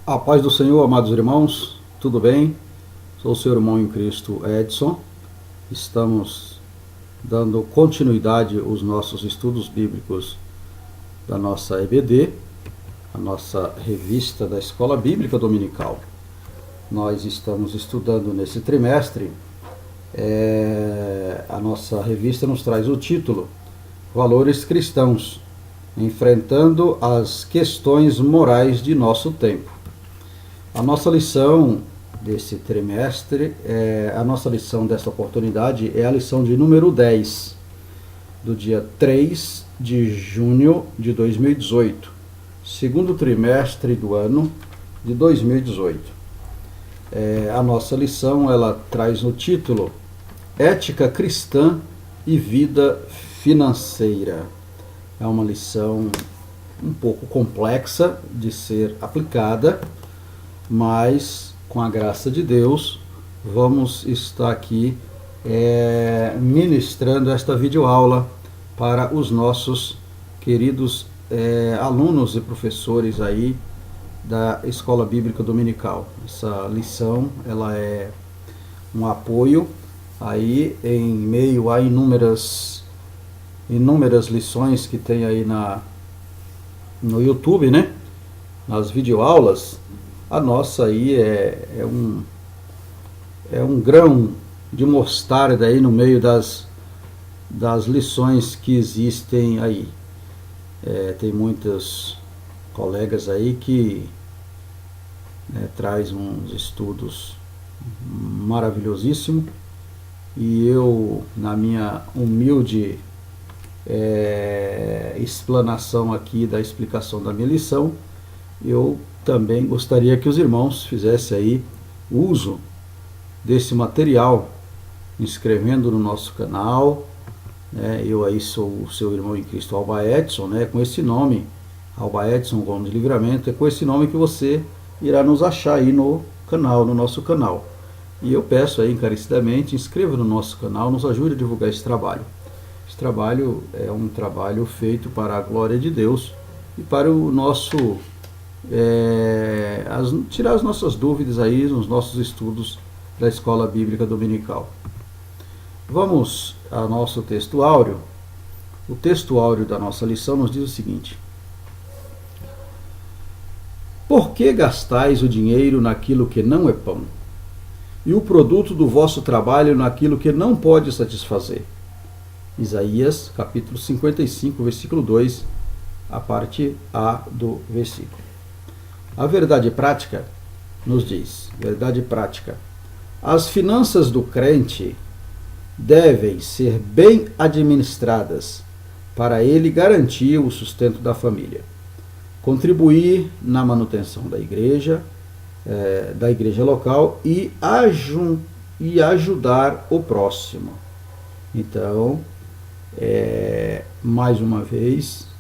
A paz do Senhor, amados irmãos, tudo bem? Sou o seu irmão em Cristo, Edson. Estamos dando continuidade aos nossos estudos bíblicos da nossa EBD, a nossa revista da Escola Bíblica Dominical. Nós estamos estudando nesse trimestre, a nossa revista nos traz o título Valores Cristãos, enfrentando as questões morais de nosso tempo. A nossa lição desse trimestre, a nossa lição desta oportunidade é a lição de número 10, do dia 3 de junho de 2018, segundo trimestre do ano de 2018. A nossa lição, ela traz no título Ética Cristã e Vida Financeira. É uma lição um pouco complexa de ser aplicada, mas com a graça de Deus vamos estar aqui ministrando esta videoaula para os nossos queridos alunos e professores aí da Escola Bíblica Dominical. Essa lição, ela é um apoio aí em meio a inúmeras lições que tem aí no YouTube, né? Nas videoaulas. A nossa aí é um grão de mostarda aí no meio das lições que existem aí. Tem muitos colegas aí que traz uns estudos maravilhosíssimos, e eu, na minha humilde explanação aqui da explicação da minha lição, eu também gostaria que os irmãos fizessem aí uso desse material, inscrevendo no nosso canal, né? Eu aí sou o seu irmão em Cristo, Alba Edson, né? Com esse nome, Alba Edson Gomes de Livramento, é com esse nome que você irá nos achar aí no canal, no nosso canal. E eu peço aí encarecidamente, inscreva no nosso canal, nos ajude a divulgar esse trabalho. Esse trabalho é um trabalho feito para a glória de Deus e para o nosso tirar as nossas dúvidas aí nos nossos estudos da Escola Bíblica Dominical. Vamos ao nosso texto áureo. O texto áureo da nossa lição nos diz o seguinte: Por que gastais o dinheiro naquilo que não é pão, e o produto do vosso trabalho naquilo que não pode satisfazer? Isaías, capítulo 55, versículo 2, a parte A do versículo. A verdade prática nos diz, verdade prática, as finanças do crente devem ser bem administradas para ele garantir o sustento da família, contribuir na manutenção da igreja local e ajudar o próximo. Então, mais uma vez,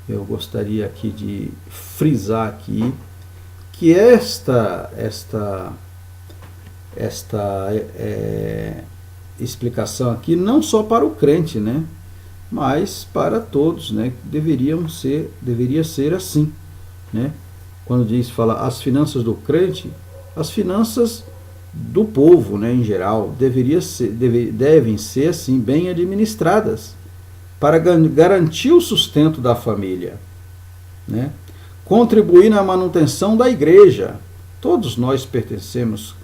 eu gostaria aqui de frisar aqui que esta explicação aqui não só para o crente, né, mas para todos, né, deveria ser assim, né? Quando fala as finanças do crente, as finanças do povo, né, em geral, devem ser assim bem administradas para garantir o sustento da família, né? Contribuir na manutenção da igreja. Todos nós pertencemos,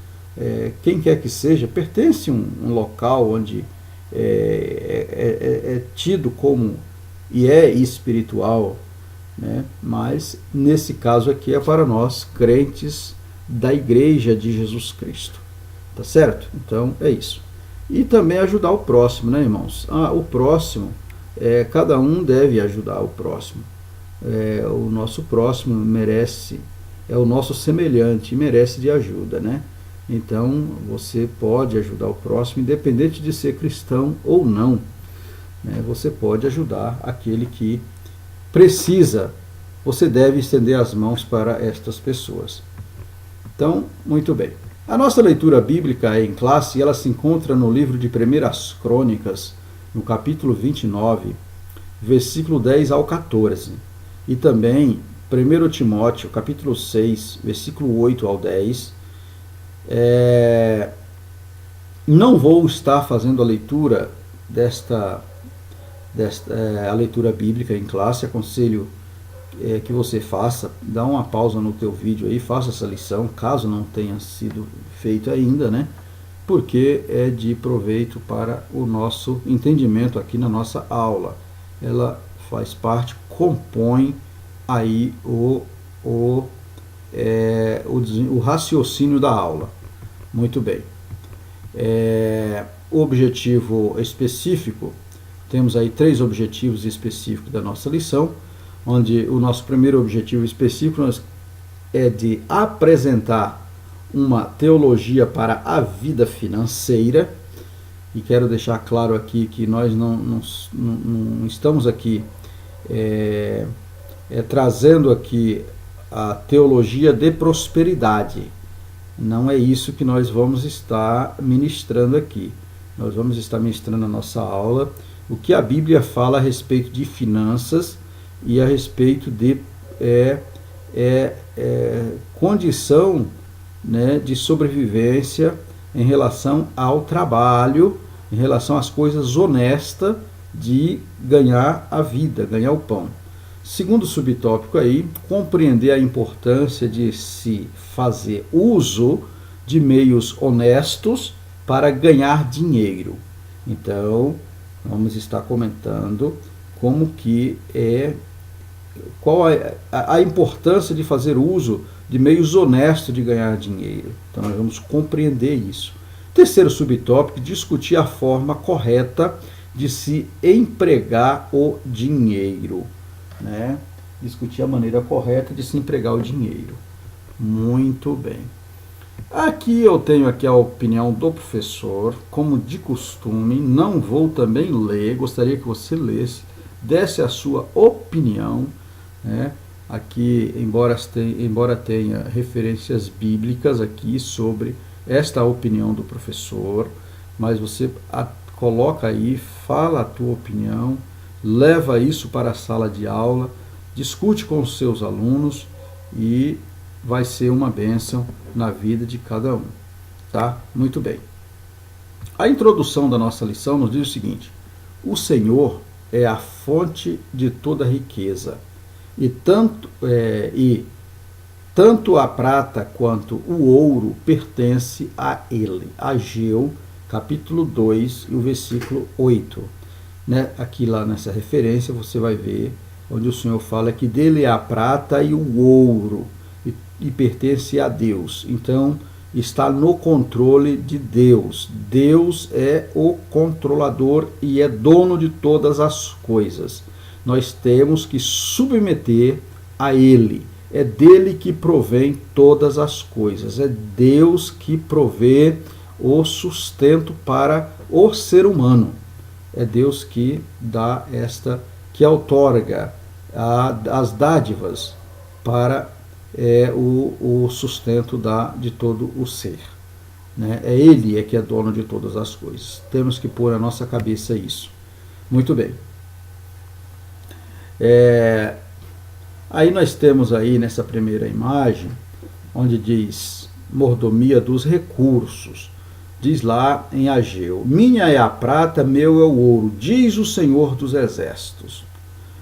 quem quer que seja, pertence a um local onde é tido como e é espiritual, né? Mas nesse caso aqui é para nós, crentes da igreja de Jesus Cristo, tá certo? Então é isso. E também ajudar o próximo, né, irmãos? O próximo, cada um deve ajudar o próximo. O nosso próximo merece, é o nosso semelhante, merece de ajuda, né? Então você pode ajudar o próximo, independente de ser cristão ou não, né? Você pode ajudar aquele que precisa. Você deve estender as mãos para estas pessoas. Então, muito bem. A nossa leitura bíblica em classe, ela se encontra no livro de 1 Crônicas, no capítulo 29, versículo 10 ao 14. E também 1 Timóteo, capítulo 6, versículo 8 ao 10. Não vou estar fazendo a leitura a leitura bíblica em classe. Aconselho que você faça, dá uma pausa no teu vídeo aí, faça essa lição, caso não tenha sido feito ainda, né? Porque é de proveito para o nosso entendimento aqui na nossa aula. Ela faz parte, compõe aí o raciocínio da aula. Muito bem. O objetivo específico, temos aí 3 objetivos específicos da nossa lição, onde o nosso primeiro objetivo específico é de apresentar uma teologia para a vida financeira. E quero deixar claro aqui que nós não estamos aqui trazendo aqui a teologia de prosperidade. Não é isso que nós vamos estar ministrando aqui. Nós vamos estar ministrando na nossa aula o que a Bíblia fala a respeito de finanças e a respeito de condição, né, de sobrevivência em relação ao trabalho, em relação às coisas honestas de ganhar a vida, ganhar o pão. Segundo subtópico aí, compreender a importância de se fazer uso de meios honestos para ganhar dinheiro. Então, vamos estar comentando como que qual é a importância de fazer uso de meios honestos de ganhar dinheiro. Então, nós vamos compreender isso. Terceiro subtópico, discutir a forma correta de se empregar o dinheiro, né? Discutir a maneira correta de se empregar o dinheiro. Muito bem. Aqui eu tenho aqui a opinião do professor, como de costume. Não vou também ler, gostaria que você lesse, desse a sua opinião, né? Aqui, embora tenha referências bíblicas aqui sobre esta opinião do professor, mas você coloca aí, fala a tua opinião, leva isso para a sala de aula, discute com os seus alunos e vai ser uma bênção na vida de cada um, tá? Muito bem. A introdução da nossa lição nos diz o seguinte: o Senhor é a fonte de toda riqueza, e tanto a prata quanto o ouro pertence a Ele. Ageu, capítulo 2, e o versículo 8. Né? Aqui lá nessa referência você vai ver onde o Senhor fala que dele é a prata e o ouro, e pertence a Deus. Então, está no controle de Deus. Deus é o controlador e é dono de todas as coisas. Nós temos que submeter a Ele. É dele que provém todas as coisas. É Deus que provê o sustento para o ser humano. É Deus que dá que outorga as dádivas para o sustento de todo o ser. Né? É Ele que é dono de todas as coisas. Temos que pôr na nossa cabeça isso. Muito bem. Aí nós temos aí nessa primeira imagem, onde diz mordomia dos recursos. Diz lá em Ageu: minha é a prata, meu é o ouro, diz o Senhor dos Exércitos.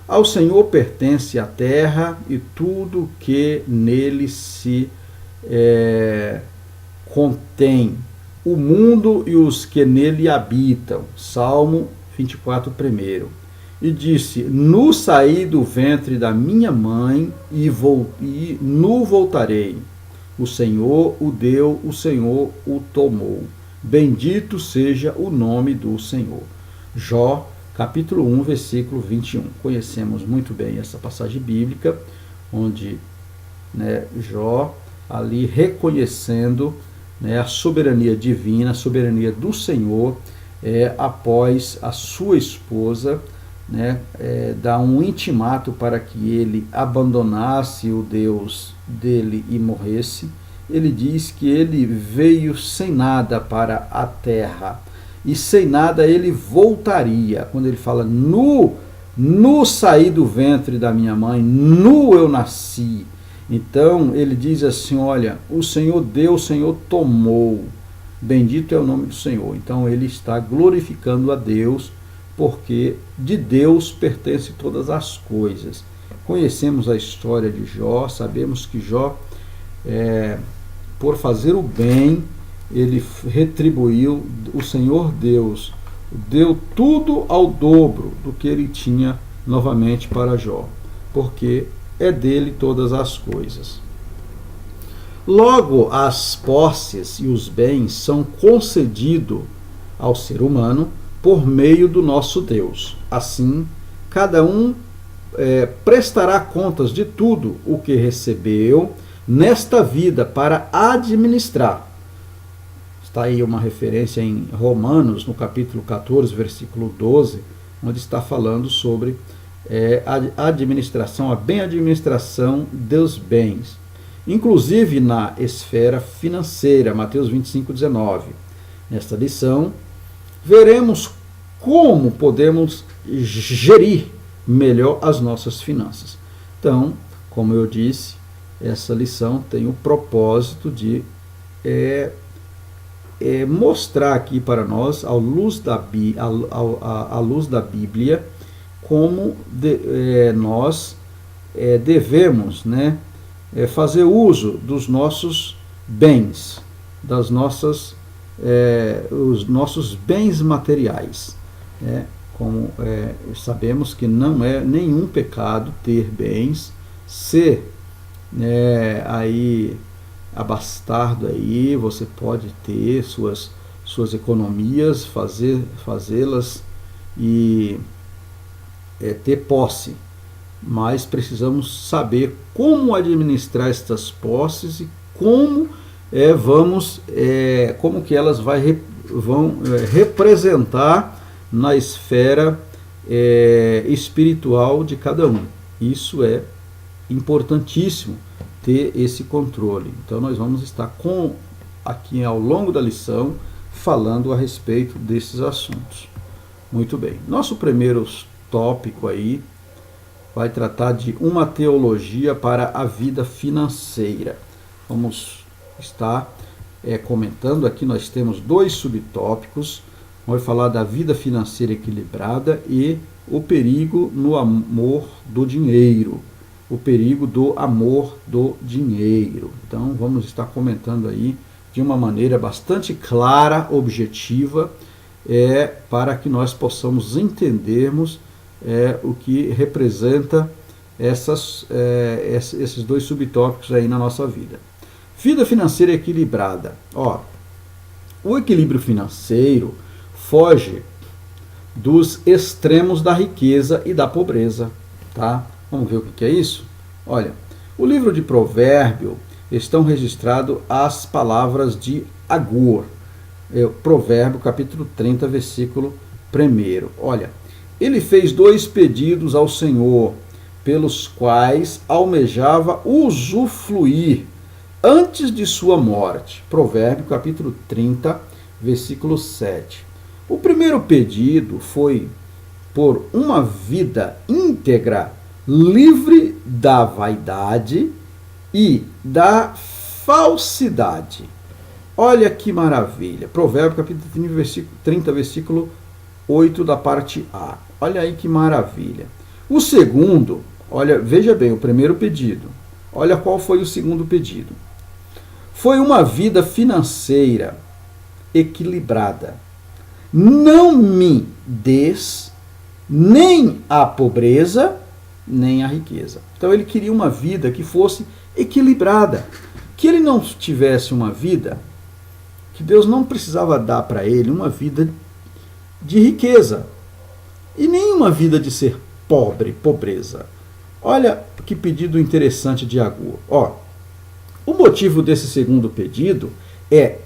Ao Senhor pertence a terra e tudo que nele se contém, o mundo e os que nele habitam. Salmo 24, 1. E disse: nu saí do ventre da minha mãe e nu voltarei. O Senhor o deu, o Senhor o tomou. Bendito seja o nome do Senhor. Jó, capítulo 1, versículo 21. Conhecemos muito bem essa passagem bíblica, onde, né, Jó, ali reconhecendo, né, a soberania divina, a soberania do Senhor, após a sua esposa, né, dá um intimato para que ele abandonasse o Deus dele e morresse. Ele diz que ele veio sem nada para a terra, e sem nada ele voltaria. Quando ele fala nu nu saí do ventre da minha mãe, nu eu nasci. Então ele diz assim, olha, o Senhor deu, o Senhor tomou, bendito é o nome do Senhor. Então ele está glorificando a Deus, porque de Deus pertence todas as coisas. Conhecemos a história de Jó, sabemos que Jó, por fazer o bem, ele retribuiu, o Senhor Deus deu tudo ao dobro do que ele tinha novamente para Jó, porque é dele todas as coisas. Logo, as posses e os bens são concedidos ao ser humano por meio do nosso Deus. Assim, cada um prestará contas de tudo o que recebeu nesta vida para administrar. Está aí uma referência em Romanos, no capítulo 14, versículo 12, onde está falando sobre a administração, a bem administração dos bens, inclusive na esfera financeira, Mateus 25, 19. Nesta lição, veremos como podemos gerir melhor as nossas finanças. Então, como eu disse, essa lição tem o propósito de mostrar aqui para nós, à luz da Bíblia, como nós devemos, fazer uso dos nossos bens, os nossos bens materiais. Como sabemos que não é nenhum pecado ter bens, ser aí abastado aí, você pode ter suas economias, fazê-las e ter posse, mas precisamos saber como administrar estas posses e como como que elas vão representar na esfera espiritual de cada um. Isso é importantíssimo, ter esse controle. Então nós vamos estar aqui ao longo da lição falando a respeito desses assuntos. Muito bem. Nosso primeiro tópico aí vai tratar de uma teologia para a vida financeira. Vamos estar comentando aqui, nós temos 2 subtópicos. Vamos falar da vida financeira equilibrada e o perigo no amor do dinheiro. O perigo do amor do dinheiro. Então vamos estar comentando aí de uma maneira bastante clara, objetiva, para que nós possamos entendermos o que representa esses 2 subtópicos aí na nossa vida. Vida financeira equilibrada. O equilíbrio financeiro foge dos extremos da riqueza e da pobreza, tá? Vamos ver o que é isso? Olha, o livro de Provérbio estão registradas as palavras de Agur. Provérbio, capítulo 30, versículo 1. Olha, ele fez 2 pedidos ao Senhor, pelos quais almejava usufruir antes de sua morte. Provérbio, capítulo 30, versículo 7. O primeiro pedido foi por uma vida íntegra, livre da vaidade e da falsidade. Olha que maravilha. Provérbio capítulo 30, versículo 8 da parte A. Olha aí que maravilha. O segundo, olha, veja bem, o primeiro pedido. Olha qual foi o segundo pedido. Foi uma vida financeira equilibrada. Não me des nem a pobreza, nem a riqueza. Então ele queria uma vida que fosse equilibrada, que ele não tivesse uma vida, que Deus não precisava dar para ele uma vida de riqueza, e nem uma vida de ser pobreza. Olha que pedido interessante de Agur. O motivo desse segundo pedido é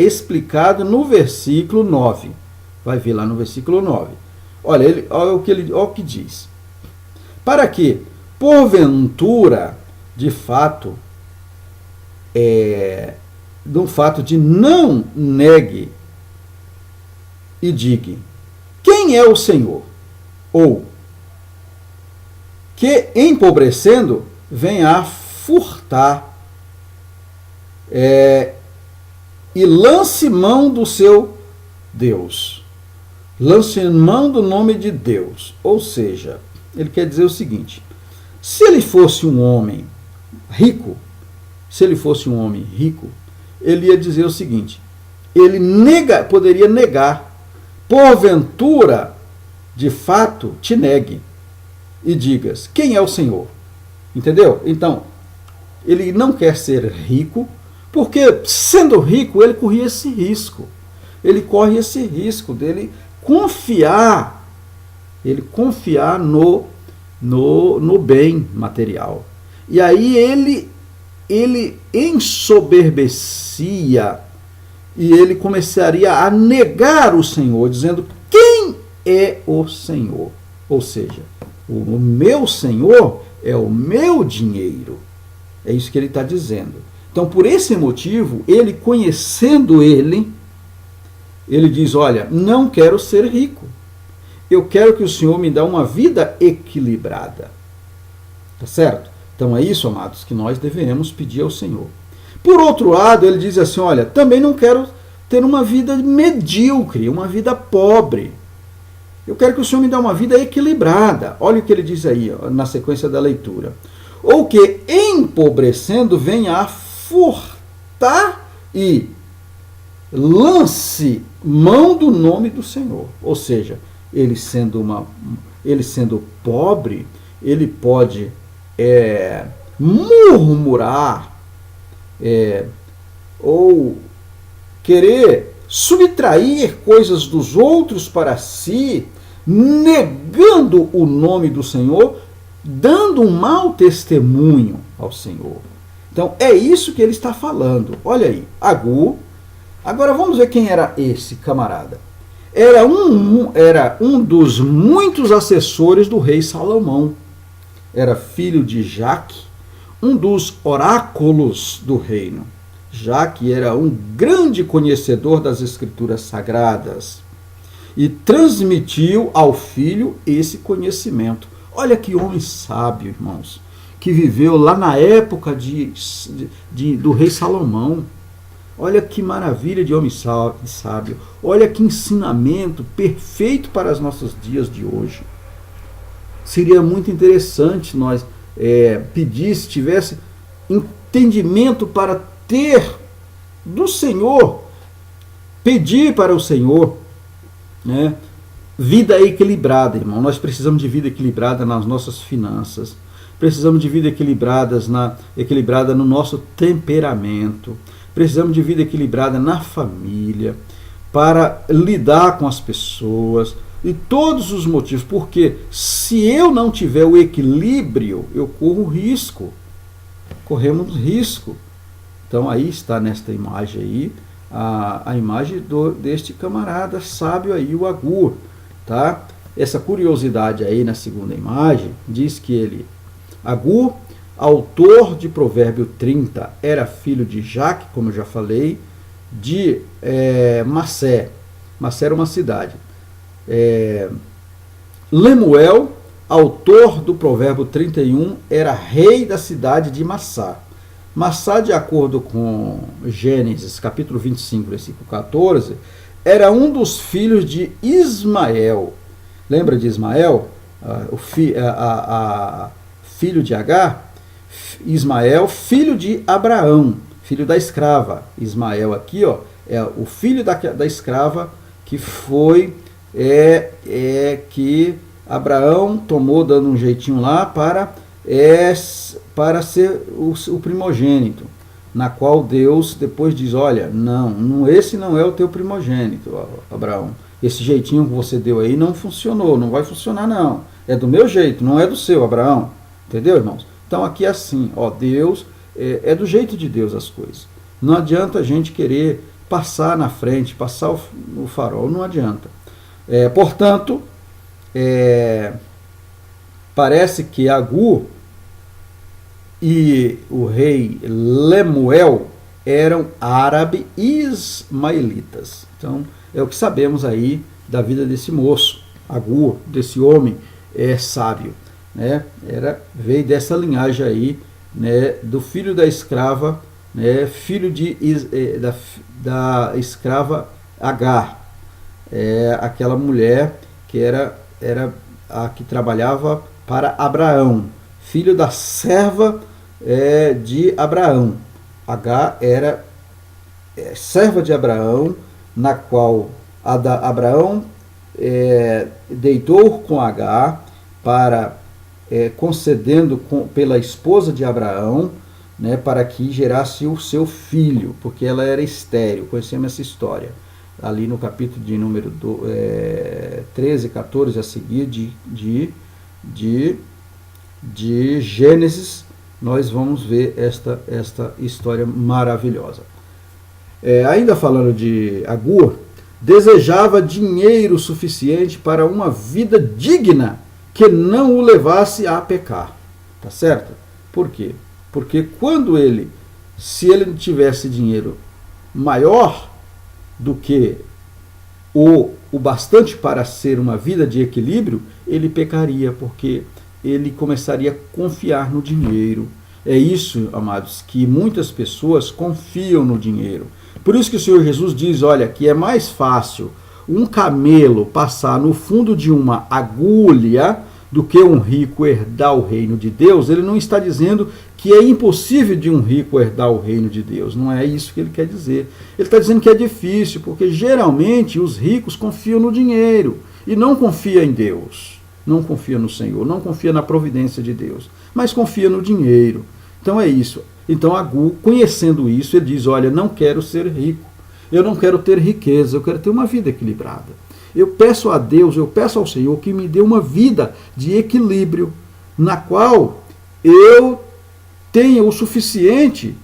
explicado no versículo 9. Vai ver lá no versículo 9. Olha o que diz. Para que, porventura, de fato, do fato de não negue e diga: quem é o Senhor? ou que, empobrecendo, vem a furtar e lance mão do seu Deus. Lance mão do nome de Deus. Ou seja, ele quer dizer o seguinte: se ele fosse um homem rico, ele ia dizer o seguinte: ele poderia negar, porventura, de fato, te negue e digas, quem é o Senhor? Entendeu? Então, ele não quer ser rico, porque sendo rico, ele corria esse risco. Ele corre esse risco dele confiar no bem material. E aí ele ensoberbecia e ele começaria a negar o Senhor, dizendo, quem é o Senhor? Ou seja, o meu Senhor é o meu dinheiro. É isso que ele está dizendo. Então, por esse motivo, ele conhecendo ele diz, olha, não quero ser rico. Eu quero que o Senhor me dê uma vida equilibrada. Tá certo? Então é isso, amados, que nós deveremos pedir ao Senhor. Por outro lado, ele diz assim, olha, também não quero ter uma vida medíocre, uma vida pobre. Eu quero que o Senhor me dê uma vida equilibrada. Olha o que ele diz aí, ó, na sequência da leitura. Ou que, empobrecendo, venha a furtar e lance mão do nome do Senhor. Ou seja, ele sendo pobre, ele pode murmurar ou querer subtrair coisas dos outros para si, negando o nome do Senhor, dando um mau testemunho ao Senhor. Então é isso que ele está falando. Olha aí, Agur. Agora vamos ver quem era esse camarada. Era um dos muitos assessores do rei Salomão. Era filho de Jaque, um dos oráculos do reino. Jaque era um grande conhecedor das escrituras sagradas e transmitiu ao filho esse conhecimento. Olha que homem sábio, irmãos, que viveu lá na época do rei Salomão. Olha que maravilha de homem sábio. Olha que ensinamento perfeito para os nossos dias de hoje. Seria muito interessante nós pedir, se tivesse entendimento para ter do Senhor, pedir para o Senhor, né, vida equilibrada, irmão. Nós precisamos de vida equilibrada nas nossas finanças. Precisamos de vida equilibrada no nosso temperamento. Precisamos de vida equilibrada na família, para lidar com as pessoas e todos os motivos. Porque se eu não tiver o equilíbrio, eu corro risco. Corremos risco. Então aí está nesta imagem aí, a imagem deste camarada sábio aí, o Agur. Tá? Essa curiosidade aí na segunda imagem, diz que Agur, autor de Provérbio 30, era filho de Jaque, como eu já falei, de Massé. Massé era uma cidade. Lemuel, autor do Provérbio 31, era rei da cidade de Massá. Massá, de acordo com Gênesis, capítulo 25, versículo 14, era um dos filhos de Ismael. Lembra de Ismael? Filho de Agar? Ismael, filho de Abraão, filho da escrava. Ismael aqui, ó, é o filho da escrava que foi que Abraão tomou, dando um jeitinho lá para ser o primogênito, na qual Deus depois diz, olha, não, esse não é o teu primogênito, Abraão. Esse jeitinho que você deu aí não funcionou, não vai funcionar não. É do meu jeito, não é do seu, Abraão. Entendeu, irmãos? Então aqui é assim, ó, Deus, é do jeito de Deus as coisas. Não adianta a gente querer passar na frente, passar o farol, não adianta. Portanto, parece que Agur e o rei Lemuel eram árabes ismaelitas. Então, é o que sabemos aí da vida desse moço, Agur, desse homem sábio, né? Veio dessa linhagem aí, né, do filho da escrava, né, filho da escrava Agar, aquela mulher que era a que trabalhava para Abraão, filho da serva de Abraão. Agar era serva de Abraão, na qual Abraão deitou com Agar para concedendo pela esposa de Abraão, né, para que gerasse o seu filho, porque ela era estéril. Conhecemos essa história ali no capítulo de número 13, 14 a seguir de Gênesis. Nós vamos ver esta história maravilhosa. Ainda falando de Agur, desejava dinheiro suficiente para uma vida digna que não o levasse a pecar. Tá certo? Por quê? Porque se ele tivesse dinheiro maior do que o bastante para ser uma vida de equilíbrio, ele pecaria, porque ele começaria a confiar no dinheiro. É isso, amados, que muitas pessoas confiam no dinheiro. Por isso que o Senhor Jesus diz, olha, que é mais fácil um camelo passar no fundo de uma agulha do que um rico herdar o reino de Deus. Ele não está dizendo que é impossível de um rico herdar o reino de Deus. Não é isso que ele quer dizer. Ele está dizendo que é difícil, porque geralmente os ricos confiam no dinheiro e não confiam em Deus. Não confia no Senhor, não confia na providência de Deus, mas confia no dinheiro. Então é isso. Então Agur, conhecendo isso, ele diz, olha, não quero ser rico, eu não quero ter riqueza, eu quero ter uma vida equilibrada. Eu peço a Deus, eu peço ao Senhor que me dê uma vida de equilíbrio, na qual eu tenha o suficiente,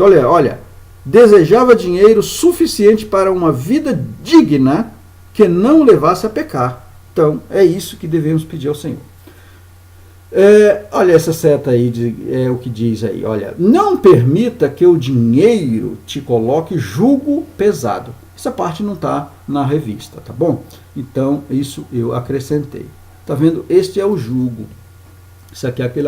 olha, desejava dinheiro suficiente para uma vida digna que não levasse a pecar. Então, é isso que devemos pedir ao Senhor. Olha essa seta aí, o que diz aí, olha, não permita que o dinheiro te coloque jugo pesado. Essa parte não está na revista, tá bom? Então, isso eu acrescentei. Tá vendo? Este é o jugo. Isso aqui é aquele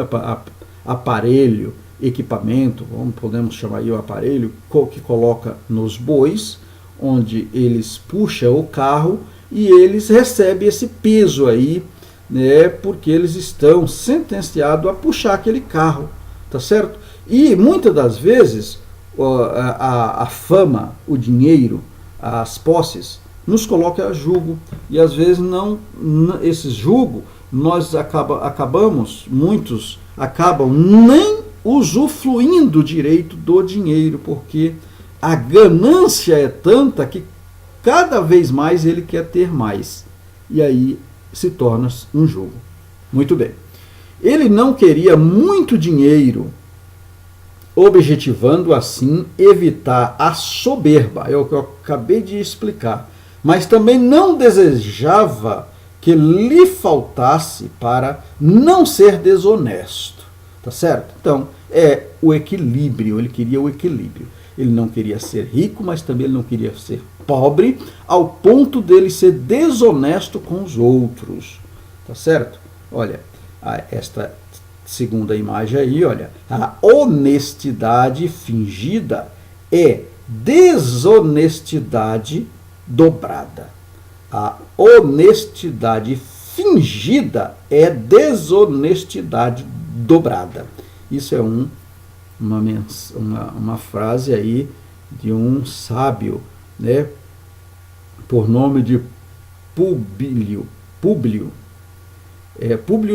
aparelho, equipamento, podemos chamar aí o aparelho, que coloca nos bois, onde eles puxam o carro e eles recebem esse peso aí, né, porque eles estão sentenciados a puxar aquele carro, tá certo? E muitas das vezes a fama, o dinheiro, as posses nos coloca a jugo, e às vezes esse jugo nós muitos acabam nem usufruindo direito do dinheiro, porque a ganância é tanta que cada vez mais ele quer ter mais, e aí se torna um jugo. Muito bem. Ele não queria muito dinheiro, objetivando assim evitar a soberba, é o que eu acabei de explicar, mas também não desejava que lhe faltasse para não ser desonesto, tá certo? Então, é o equilíbrio, ele queria o equilíbrio. Ele não queria ser rico, mas também ele não queria ser pobre, ao ponto dele ser desonesto com os outros, tá certo? Olha, esta segunda imagem aí, olha, a honestidade fingida é desonestidade dobrada. A honestidade fingida é desonestidade dobrada. Isso é uma frase aí de um sábio, né, por nome de Públio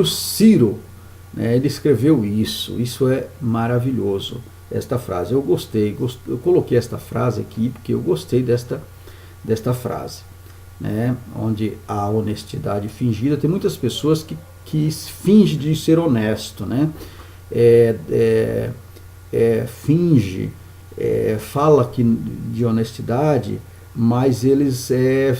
Ciro, né, ele escreveu isso. Isso é maravilhoso, esta frase. Eu gostei, eu coloquei esta frase aqui porque eu gostei desta frase, né, onde a honestidade fingida, tem muitas pessoas que fingem de ser honesto, né, finge, fala de honestidade, mas eles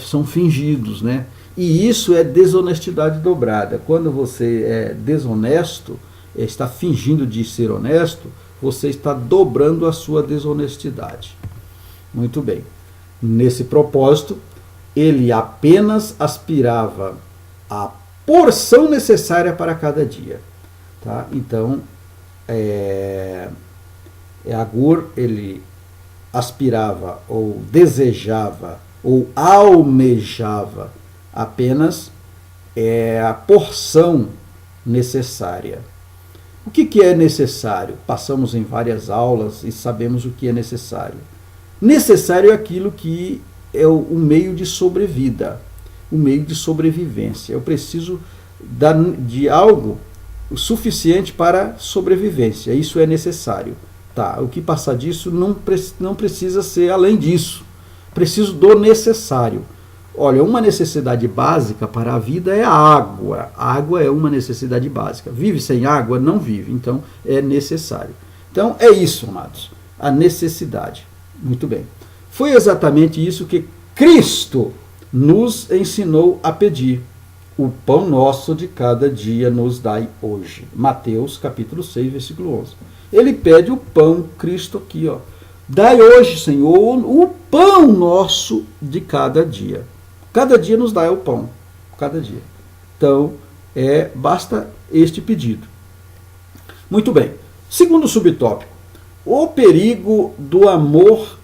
são fingidos, né? E isso é desonestidade dobrada. Quando você é desonesto, está fingindo de ser honesto, você está dobrando a sua desonestidade. Muito bem. Nesse propósito, ele apenas aspirava a porção necessária para cada dia. Tá? Então, Agur, ele aspirava ou desejava ou almejava apenas a porção necessária. O que é necessário? Passamos em várias aulas e sabemos o que é necessário. Necessário é aquilo que é o meio de sobrevida, o meio de sobrevivência. Eu preciso de algo suficiente para sobrevivência. Isso é necessário. Tá, o que passar disso não precisa ser além disso. Preciso do necessário. Olha, uma necessidade básica para a vida é a água. A água é uma necessidade básica. Vive sem água? Não vive. Então, é necessário. Então, é isso, amados. A necessidade. Muito bem. Foi exatamente isso que Cristo nos ensinou a pedir. O pão nosso de cada dia nos dai hoje. Mateus, capítulo 6, versículo 11. Ele pede o pão, Cristo aqui, ó. Dai hoje, Senhor, o pão nosso de cada dia. Cada dia nos dá o pão. Cada dia. Então, basta este pedido. Muito bem. Segundo subtópico. O perigo do amor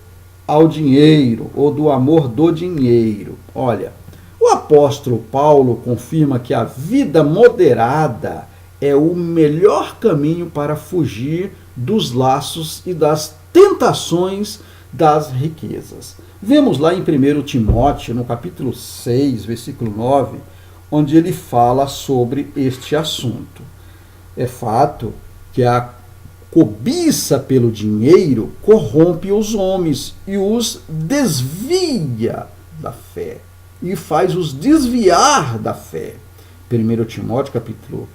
ao dinheiro, ou do amor do dinheiro. Olha, o apóstolo Paulo confirma que a vida moderada é o melhor caminho para fugir dos laços e das tentações das riquezas. Vemos lá em 1 Timóteo, no capítulo 6, versículo 9, onde ele fala sobre este assunto. É fato que a cobiça pelo dinheiro corrompe os homens e os desvia da fé, e faz-os desviar da fé. 1 Timóteo, capítulo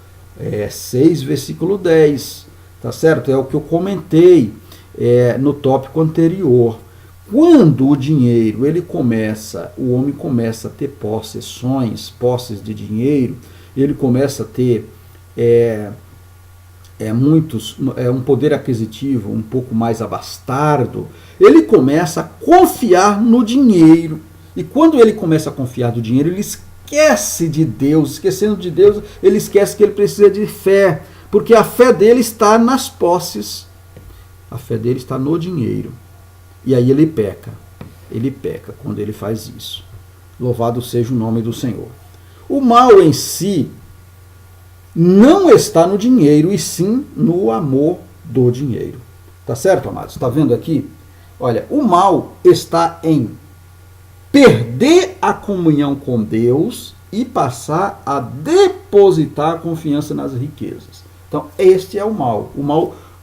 6, versículo 10. Tá certo? É o que eu comentei no tópico anterior. Quando o dinheiro, o homem começa a ter posses de dinheiro, ele começa a ter um poder aquisitivo um pouco mais abastado, ele começa a confiar no dinheiro. E quando ele começa a confiar no dinheiro, ele esquece de Deus. Esquecendo de Deus, ele esquece que ele precisa de fé, porque a fé dele está nas posses. A fé dele está no dinheiro. E aí ele peca. Ele peca quando ele faz isso. Louvado seja o nome do Senhor. O mal em si não está no dinheiro, e sim no amor do dinheiro. Tá certo, amados? Está vendo aqui? Olha, o mal está em perder a comunhão com Deus e passar a depositar a confiança nas riquezas. Então, este é o mal.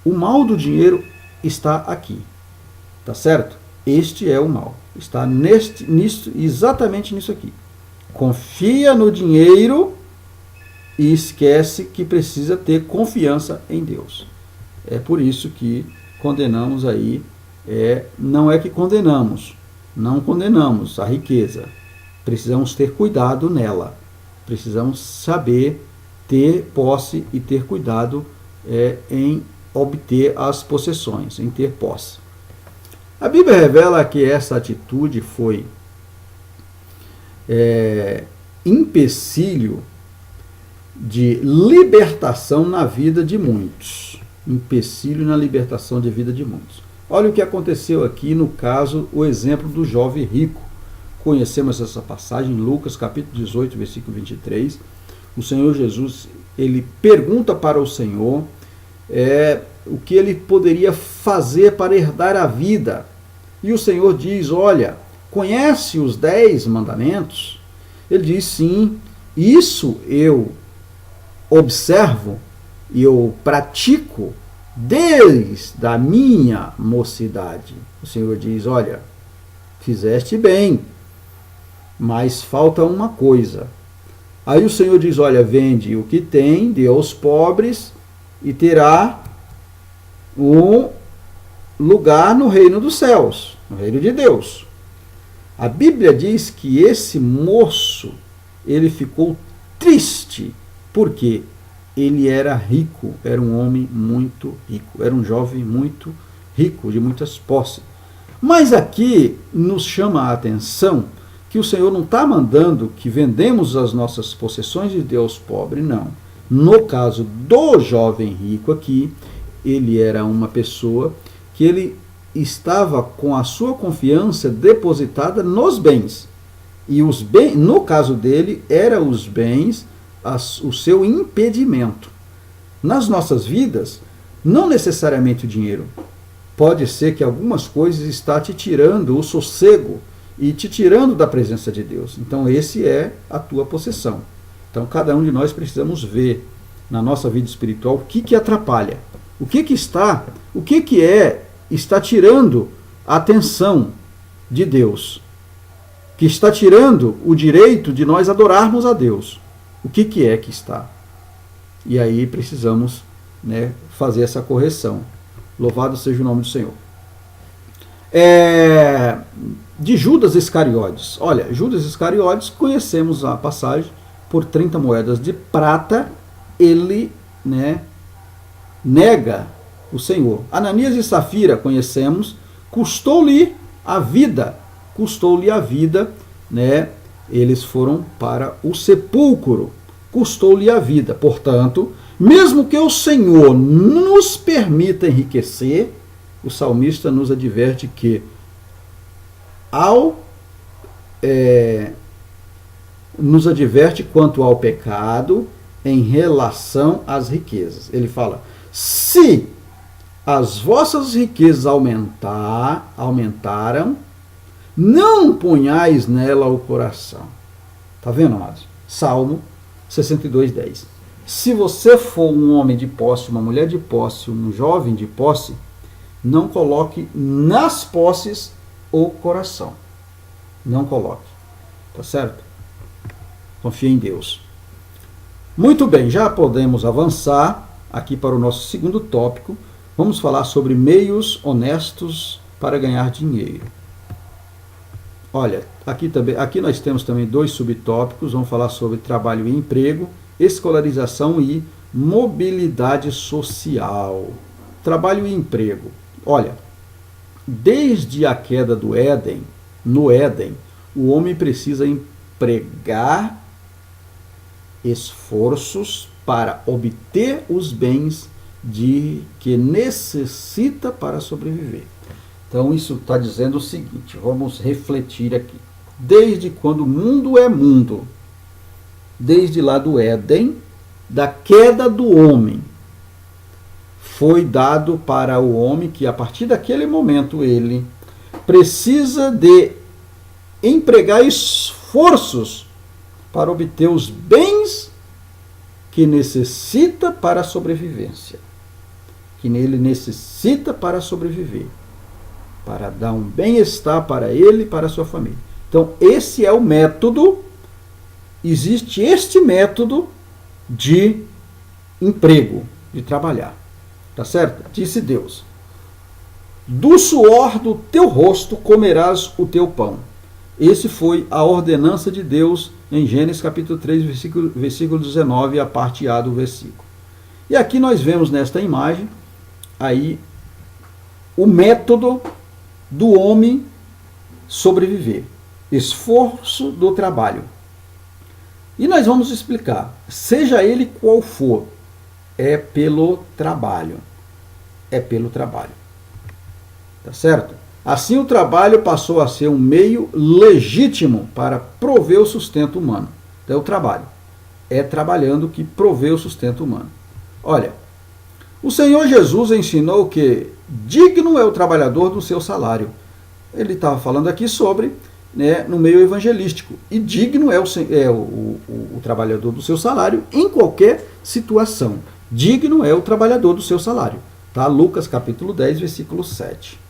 O mal do dinheiro está aqui. Tá certo? Este é o mal. Está exatamente nisso aqui. Confia no dinheiro e esquece que precisa ter confiança em Deus. É por isso que condenamos aí, não é que não condenamos a riqueza. Precisamos ter cuidado nela. Precisamos saber ter posse e ter cuidado em obter as possessões, em ter posse. A Bíblia revela que essa atitude foi empecilho de libertação na vida de muitos. Empecilho na libertação de vida de muitos. Olha o que aconteceu aqui no caso, o exemplo do jovem rico. Conhecemos essa passagem, Lucas capítulo 18, versículo 23. O Senhor Jesus, ele pergunta para o Senhor o que ele poderia fazer para herdar a vida. E o Senhor diz, olha, conhece os 10 mandamentos? Ele diz, sim, isso eu observo e eu pratico desde a minha mocidade. O Senhor diz, olha, fizeste bem, mas falta uma coisa. Aí o Senhor diz, olha, vende o que tem, dê aos pobres e terá um lugar no reino dos céus, no reino de Deus. A Bíblia diz que esse moço, ele ficou triste, porque ele era rico, era um homem muito rico, era um jovem muito rico, de muitas posses. Mas aqui nos chama a atenção que o Senhor não está mandando que vendemos as nossas possessões de Deus pobre, não. No caso do jovem rico aqui, ele era uma pessoa que ele estava com a sua confiança depositada nos bens. E os bens, no caso dele, eram os bens o seu impedimento. Nas nossas vidas, não necessariamente o dinheiro. Pode ser que algumas coisas está te tirando o sossego e te tirando da presença de Deus. Então, esse é a tua possessão. Então, cada um de nós precisamos ver na nossa vida espiritual o que atrapalha. O que está tirando a atenção de Deus. Que está tirando o direito de nós adorarmos a Deus. O que é que está? E aí precisamos, fazer essa correção. Louvado seja o nome do Senhor. De Judas Iscariotes. Olha, Judas Iscariotes, conhecemos a passagem, por 30 moedas de prata, ele nega o Senhor. Ananias e Safira, conhecemos, custou-lhe a vida, eles foram para o sepulcro, custou-lhe a vida. Portanto, mesmo que o Senhor nos permita enriquecer, o salmista nos adverte que nos adverte quanto ao pecado em relação às riquezas. Ele fala: se as vossas riquezas aumentaram, não ponhais nela o coração. Está vendo, amados? Salmo 62:10. Se você for um homem de posse, uma mulher de posse, um jovem de posse, não coloque nas posses o coração. Não coloque. Tá certo? Confie em Deus. Muito bem, já podemos avançar aqui para o nosso segundo tópico. Vamos falar sobre meios honestos para ganhar dinheiro. Olha, aqui nós temos também 2 subtópicos. Vamos falar sobre trabalho e emprego, escolarização e mobilidade social. Trabalho e emprego. Olha, desde a queda do Éden, no Éden, o homem precisa empregar esforços para obter os bens que necessita para sobreviver. Então, isso está dizendo o seguinte, vamos refletir aqui. Desde quando o mundo é mundo, desde lá do Éden, da queda do homem, foi dado para o homem que, a partir daquele momento, ele precisa de empregar esforços para obter os bens que necessita para a sobrevivência, que ele necessita para sobreviver, para dar um bem-estar para ele e para a sua família. Então, esse é o método, existe este método de emprego, de trabalhar. Tá certo? Disse Deus: do suor do teu rosto comerás o teu pão. Esse foi a ordenança de Deus em Gênesis capítulo 3, versículo 19, a parte A do versículo. E aqui nós vemos nesta imagem aí o método do homem sobreviver. Esforço do trabalho. E nós vamos explicar, seja ele qual for, é pelo trabalho. É pelo trabalho. Tá certo? Assim, o trabalho passou a ser um meio legítimo para prover o sustento humano. Então, o trabalho. É trabalhando que provê o sustento humano. Olha, o Senhor Jesus ensinou que digno é o trabalhador do seu salário. Ele estava falando aqui sobre, no meio evangelístico. E digno é o trabalhador do seu salário em qualquer situação. Digno é o trabalhador do seu salário. Tá? Lucas capítulo 10, versículo 7.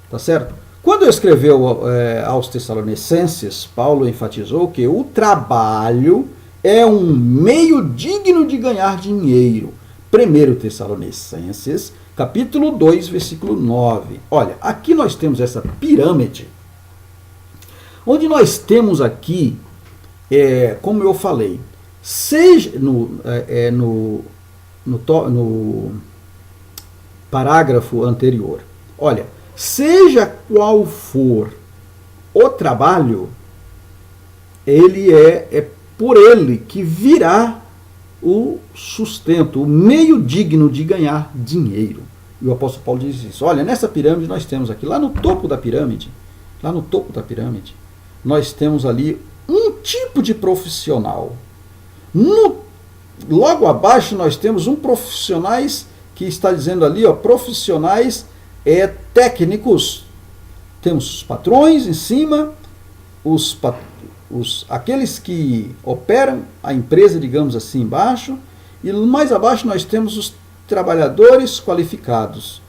Tá certo? Quando escreveu aos Tessalonicenses, Paulo enfatizou que o trabalho é um meio digno de ganhar dinheiro. 1 Tessalonicenses, capítulo 2, versículo 9. Olha, aqui nós temos essa pirâmide, onde nós temos aqui, como eu falei, seja no parágrafo anterior, olha, seja qual for o trabalho, ele é por ele que virá o sustento, o meio digno de ganhar dinheiro. E o apóstolo Paulo diz isso. Olha, nessa pirâmide nós temos aqui, lá no topo da pirâmide, nós temos ali um tipo de profissional. Logo abaixo nós temos profissionais que está dizendo ali, profissionais técnicos. Temos os patrões em cima, aqueles que operam a empresa, digamos assim, embaixo, e mais abaixo nós temos os trabalhadores qualificados,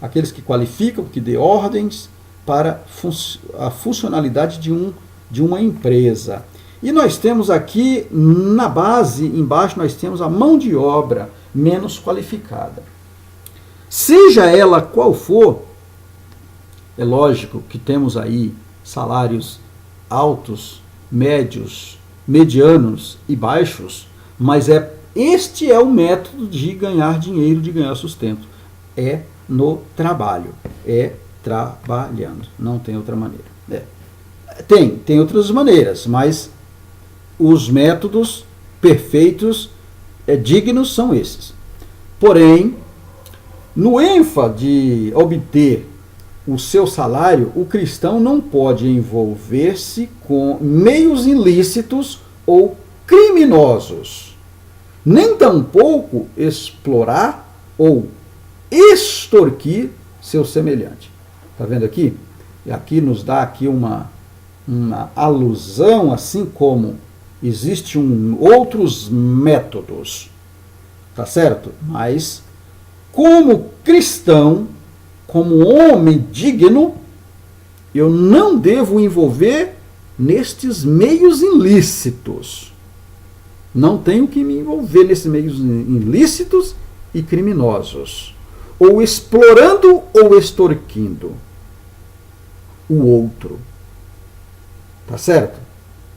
aqueles que qualificam, que dê ordens para a funcionalidade de uma empresa. E nós temos aqui, na base, embaixo, nós temos a mão de obra menos qualificada. Seja ela qual for, é lógico que temos aí salários altos, médios, medianos e baixos, mas este é o método de ganhar dinheiro, de ganhar sustento. É no trabalho, é trabalhando, não tem outra maneira. Tem outras maneiras, mas os métodos perfeitos, dignos, são esses. Porém, no ênfase de obter o seu salário, o cristão não pode envolver-se com meios ilícitos ou criminosos, nem tampouco explorar ou extorquir seu semelhante. Está vendo aqui? E aqui nos dá aqui uma alusão, assim como existem outros métodos, tá certo? Mas, como cristão, como homem digno, eu não devo envolver nestes meios ilícitos. Não tenho que me envolver nesses meios ilícitos e criminosos, ou explorando ou extorquindo o outro. Tá certo?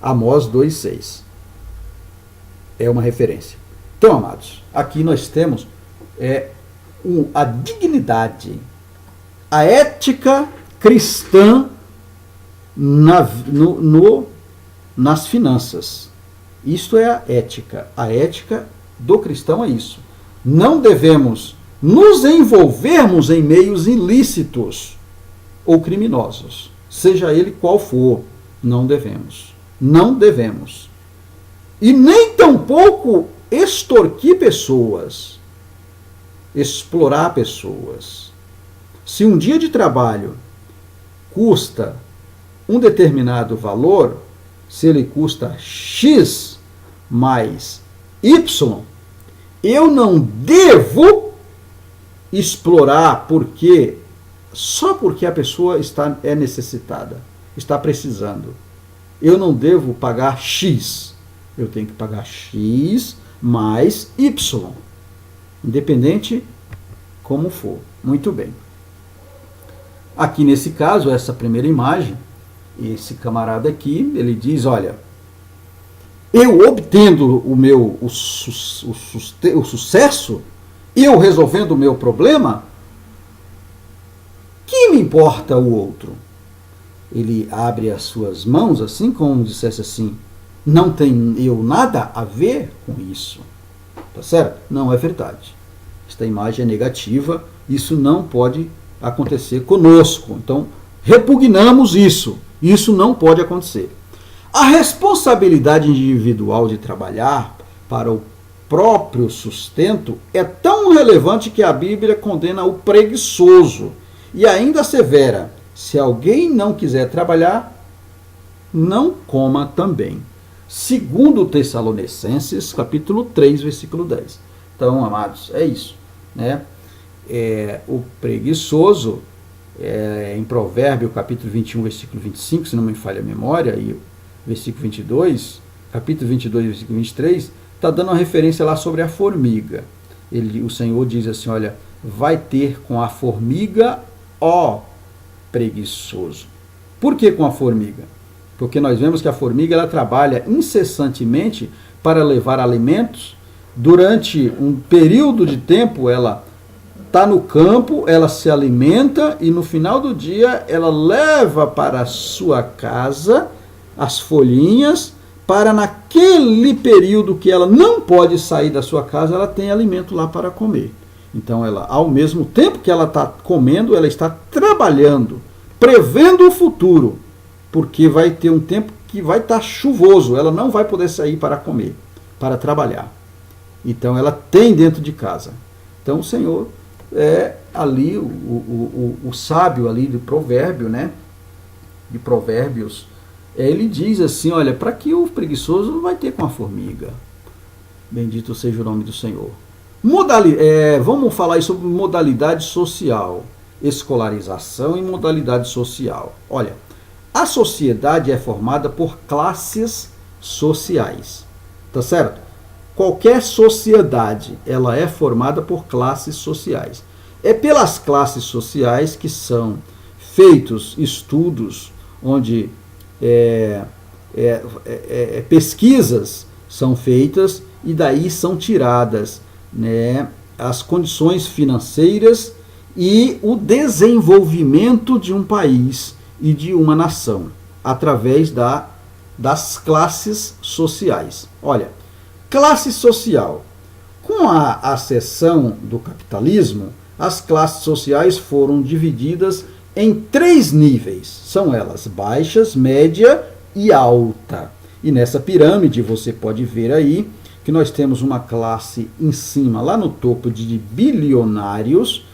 Amós 2,6 é uma referência. Então, amados, aqui nós temos a dignidade, a ética cristã nas finanças. Isto é a ética. A ética do cristão é isso. Não devemos nos envolvermos em meios ilícitos ou criminosos, seja ele qual for. Não devemos. Não devemos. E nem tampouco extorquir pessoas, explorar pessoas. Se um dia de trabalho custa um determinado valor, se ele custa X mais Y, eu não devo explorar só porque a pessoa é necessitada, está precisando. Eu não devo pagar X, eu tenho que pagar X mais Y, independente como for. Muito bem. Aqui nesse caso, essa primeira imagem, esse camarada aqui, ele diz, olha, eu obtendo o sucesso, eu resolvendo o meu problema, que me importa o outro? Ele abre as suas mãos assim, como dissesse assim, não tenho eu nada a ver com isso. Tá certo? Não é verdade. Esta imagem é negativa, isso não pode acontecer conosco. Então, repugnamos isso. Isso não pode acontecer. A responsabilidade individual de trabalhar para o próprio sustento é tão relevante que a Bíblia condena o preguiçoso e ainda assevera: se alguém não quiser trabalhar, não coma também. Segundo Tessalonicenses, capítulo 3, versículo 10. Então, amados, é isso, né? O preguiçoso, em Provérbio, capítulo 21, versículo 25, se não me falha a memória, e versículo 22, capítulo 22, versículo 23, está dando uma referência lá sobre a formiga. O Senhor diz assim, olha, vai ter com a formiga, ó preguiçoso. Por que com a formiga? Porque nós vemos que a formiga ela trabalha incessantemente para levar alimentos. Durante um período de tempo ela está no campo, ela se alimenta e no final do dia ela leva para a sua casa as folhinhas, para naquele período que ela não pode sair da sua casa, ela tem alimento lá para comer. Então, ela, ao mesmo tempo que ela está comendo, ela está trabalhando, prevendo o futuro, porque vai ter um tempo que vai estar chuvoso, ela não vai poder sair para comer, para trabalhar. Então, ela tem dentro de casa. Então, o Senhor é ali o sábio ali do provérbio, né? De Provérbios, ele diz assim, olha, para que o preguiçoso vai ter com a formiga? Bendito seja o nome do Senhor. Vamos falar aí sobre modalidade social, escolarização e modalidade social. Olha, a sociedade é formada por classes sociais, tá certo? Qualquer sociedade, ela é formada por classes sociais. É pelas classes sociais que são feitos estudos, onde pesquisas são feitas e daí são tiradas, né, as condições financeiras e o desenvolvimento de um país e de uma nação, através das classes sociais. Olha, classe social. Com a ascensão do capitalismo, as classes sociais foram divididas em 3 níveis. São elas baixas, média e alta. E nessa pirâmide você pode ver aí que nós temos uma classe em cima, lá no topo, de bilionários.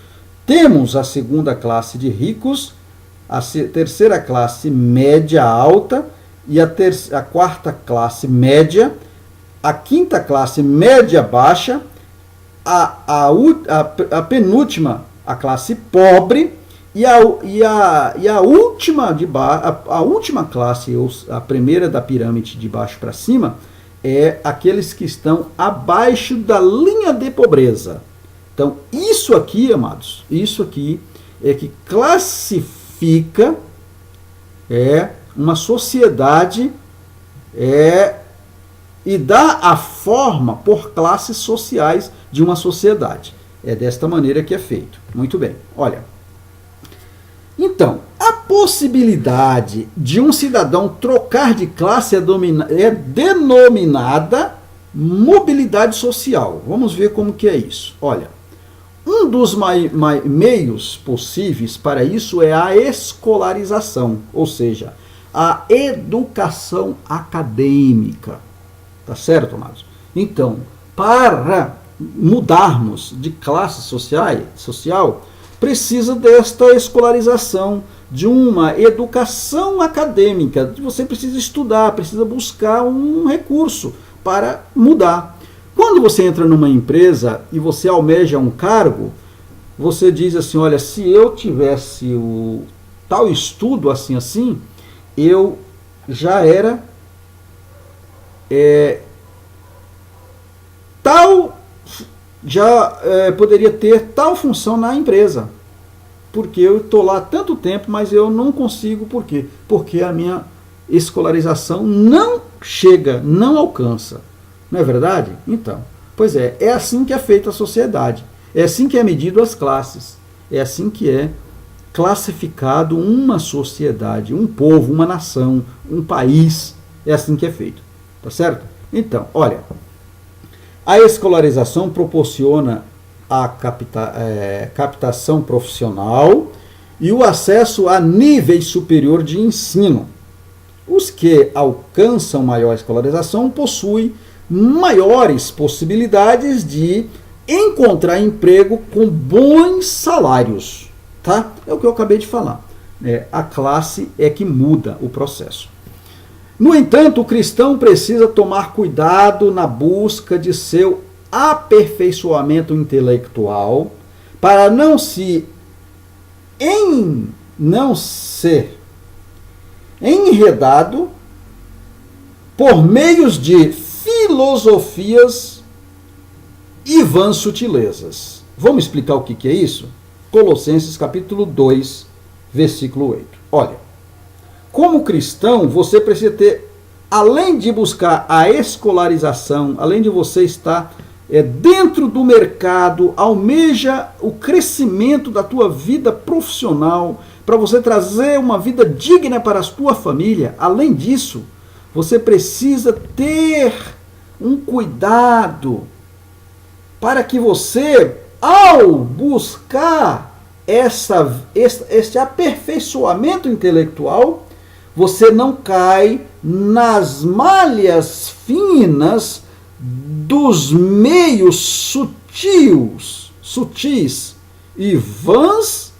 Temos a segunda classe de ricos, a terceira classe média alta e a quarta classe média, a quinta classe média baixa, a penúltima, a classe pobre, e a última classe, a primeira da pirâmide de baixo para cima, é aqueles que estão abaixo da linha de pobreza. Então, isso aqui, amados, isso aqui é que classifica uma sociedade e dá a forma por classes sociais de uma sociedade. É desta maneira que é feito. Muito bem, olha. Então, a possibilidade de um cidadão trocar de classe é denominada mobilidade social. Vamos ver como que é isso. Olha, um dos meios possíveis para isso é a escolarização, ou seja, a educação acadêmica. Tá certo, amados? Então, para mudarmos de classe social, precisa desta escolarização, de uma educação acadêmica. Você precisa estudar, precisa buscar um recurso para mudar. Quando você entra numa empresa e você almeja um cargo, você diz assim, olha, se eu tivesse o tal estudo assim, eu já era poderia ter tal função na empresa, porque eu estou lá há tanto tempo, mas eu não consigo. Por quê? Porque a minha escolarização não chega, não alcança. Não é verdade? Então, pois é assim que é feita a sociedade, é assim que é medido as classes, é assim que é classificado uma sociedade, um povo, uma nação, um país, é assim que é feito, tá certo? Então, olha, a escolarização proporciona a captação profissional e o acesso a níveis superior de ensino. Os que alcançam maior escolarização possuem maiores possibilidades de encontrar emprego com bons salários. Tá? É o que eu acabei de falar. A classe é que muda o processo. No entanto, o cristão precisa tomar cuidado na busca de seu aperfeiçoamento intelectual para não ser enredado por meios de filosofias e vãs sutilezas. Vamos explicar o que é isso? Colossenses capítulo 2, versículo 8. Olha, como cristão, você precisa ter, além de buscar a escolarização, além de você estar dentro do mercado, almeja o crescimento da tua vida profissional, para você trazer uma vida digna para a tua família. Além disso, você precisa ter um cuidado para que você, ao buscar esse aperfeiçoamento intelectual, você não cai nas malhas finas dos meios sutis e vãs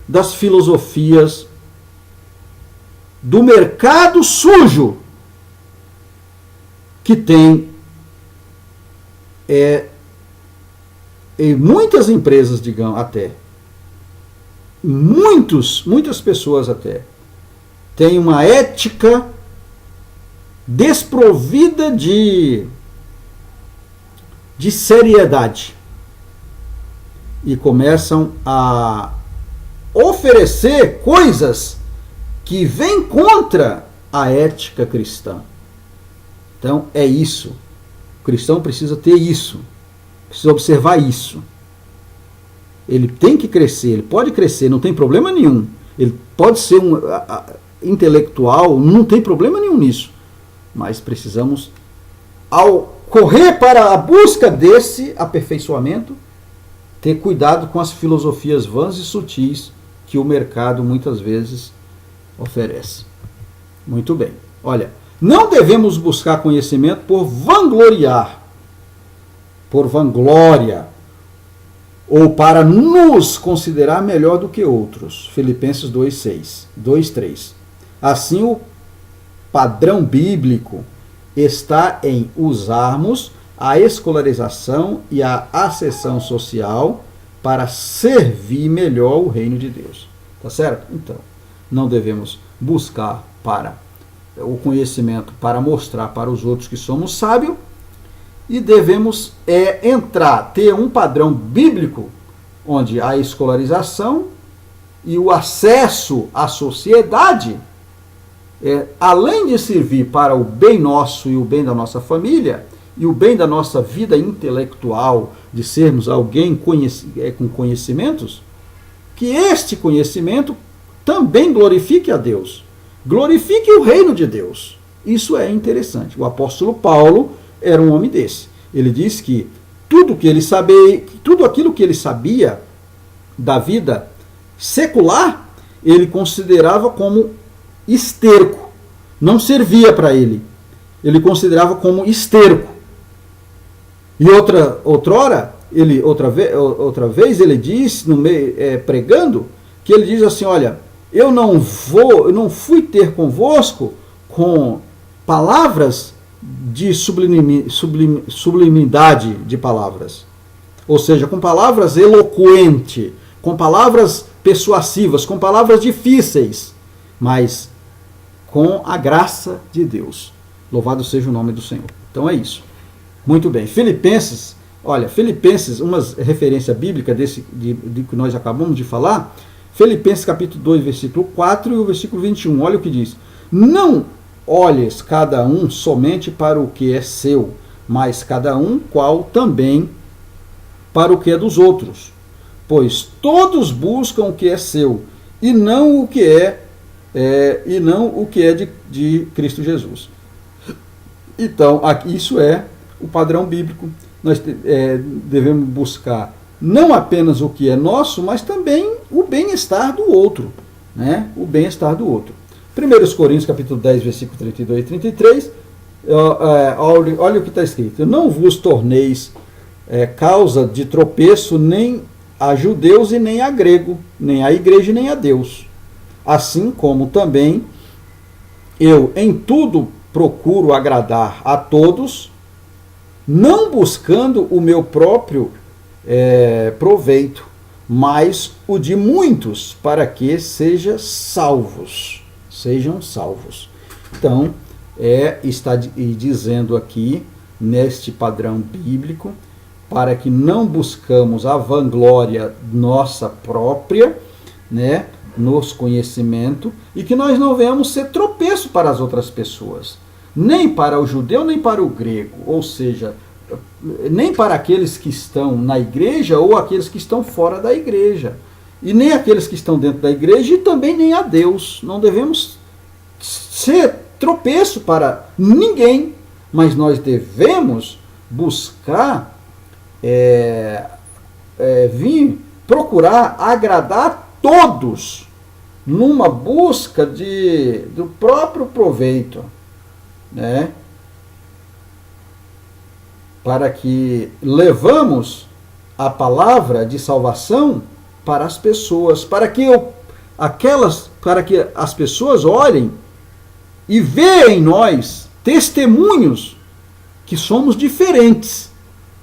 das filosofias do mercado sujo que tem em muitas empresas, digamos, até muitas pessoas até têm uma ética desprovida de seriedade e começam a oferecer coisas que vêm contra a ética cristã. Então é isso. O cristão precisa ter isso, precisa observar isso. Ele tem que crescer, ele pode crescer, não tem problema nenhum. Ele pode ser um intelectual, não tem problema nenhum nisso. Mas precisamos, ao correr para a busca desse aperfeiçoamento, ter cuidado com as filosofias vãs e sutis que o mercado muitas vezes oferece. Muito bem. Olha, não devemos buscar conhecimento por vangloriar, por vanglória, ou para nos considerar melhor do que outros. Filipenses 2:3. Assim, o padrão bíblico está em usarmos a escolarização e a ascensão social para servir melhor o reino de Deus. Tá certo? Então, não devemos buscar para o conhecimento para mostrar para os outros que somos sábios, e devemos ter um padrão bíblico onde a escolarização e o acesso à sociedade, além de servir para o bem nosso e o bem da nossa família e o bem da nossa vida intelectual, de sermos alguém com conhecimentos, que este conhecimento também glorifique a Deus, glorifique o reino de Deus. Isso é interessante. O apóstolo Paulo era um homem desse. Ele diz que tudo aquilo que ele sabia da vida secular, ele considerava como esterco. Não servia para ele. Ele considerava como esterco. E outra vez ele diz, pregando, que ele diz assim: olha, eu não fui ter convosco com palavras de sublimidade de palavras, ou seja, com palavras eloquentes, com palavras persuasivas, com palavras difíceis, mas com a graça de Deus. Louvado seja o nome do Senhor. Então é isso. Muito bem. Filipenses, uma referência bíblica de que nós acabamos de falar, Filipenses capítulo 2, versículo 4 e o versículo 21. Olha o que diz: não olhes cada um somente para o que é seu, mas cada um qual também para o que é dos outros. Pois todos buscam o que é seu, e não o que é de Cristo Jesus. Então, isso é o padrão bíblico. Nós devemos buscar não apenas o que é nosso, mas também o bem-estar do outro, né? O bem-estar do outro. 1 Coríntios capítulo 10, versículo 32 e 33, olha o que está escrito: não vos torneis causa de tropeço nem a judeus e nem a grego, nem a igreja e nem a Deus. Assim como também eu em tudo procuro agradar a todos, não buscando o meu próprio proveito, mas o de muitos, para que sejam salvos. Então, está dizendo aqui, neste padrão bíblico, para que não buscamos a vanglória nossa própria, né, nos conhecimento, e que nós não venhamos ser tropeço para as outras pessoas, nem para o judeu, nem para o grego. Ou seja, nem para aqueles que estão na igreja ou aqueles que estão fora da igreja. E nem aqueles que estão dentro da igreja e também nem a Deus. Não devemos ser tropeço para ninguém, mas nós devemos buscar vir procurar agradar todos numa busca do próprio proveito, né? Para que levamos a palavra de salvação para as pessoas, para que as pessoas olhem e vejam em nós testemunhos que somos diferentes.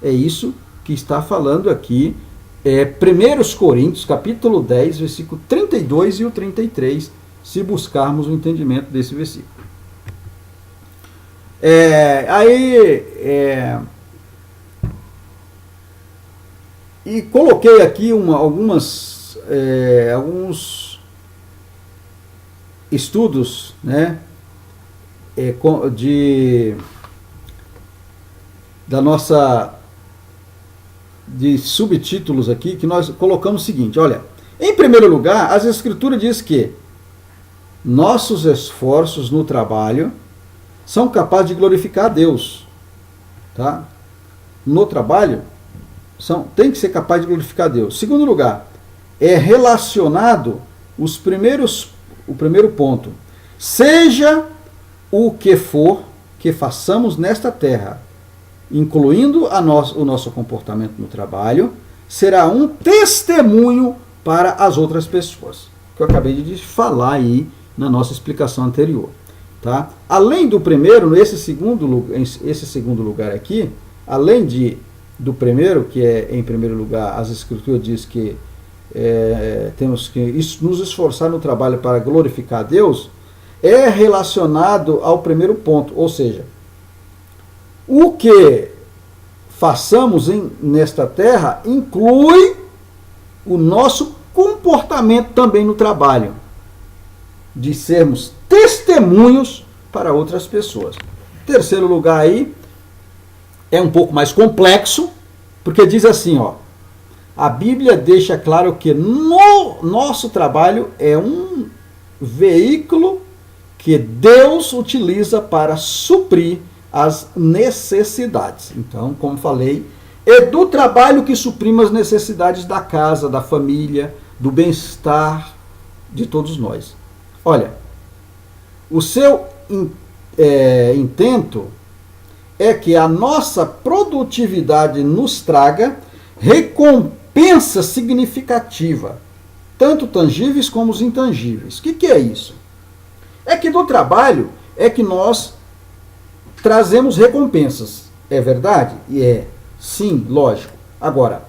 É isso que está falando aqui 1 Coríntios, capítulo 10, versículo 32 e o 33, se buscarmos o entendimento desse versículo. E coloquei aqui alguns estudos, né, de subtítulos aqui, que nós colocamos o seguinte: olha, em primeiro lugar, as Escrituras diz que nossos esforços no trabalho são capazes de glorificar a Deus, tá? No trabalho, tem que ser capaz de glorificar a Deus. Segundo lugar, é relacionado o primeiro ponto. Seja o que for que façamos nesta terra, incluindo o nosso comportamento no trabalho, será um testemunho para as outras pessoas, que eu acabei de falar aí na nossa explicação anterior. Tá? Além do primeiro, esse segundo lugar aqui, além do primeiro, que em primeiro lugar, as Escrituras diz que temos que nos esforçar no trabalho para glorificar a Deus, é relacionado ao primeiro ponto, ou seja, o que façamos nesta terra inclui o nosso comportamento também no trabalho, de sermos testemunhos para outras pessoas. Terceiro lugar aí é um pouco mais complexo, porque diz assim, ó, a Bíblia deixa claro que nosso trabalho é um veículo que Deus utiliza para suprir as necessidades. Então, como falei, é do trabalho que suprimos as necessidades da casa, da família, do bem-estar de todos nós. Olha, o seu intento é que a nossa produtividade nos traga recompensa significativa, tanto tangíveis como os intangíveis. O que é isso? É que do trabalho é que nós trazemos recompensas. É verdade? E sim, lógico. Agora,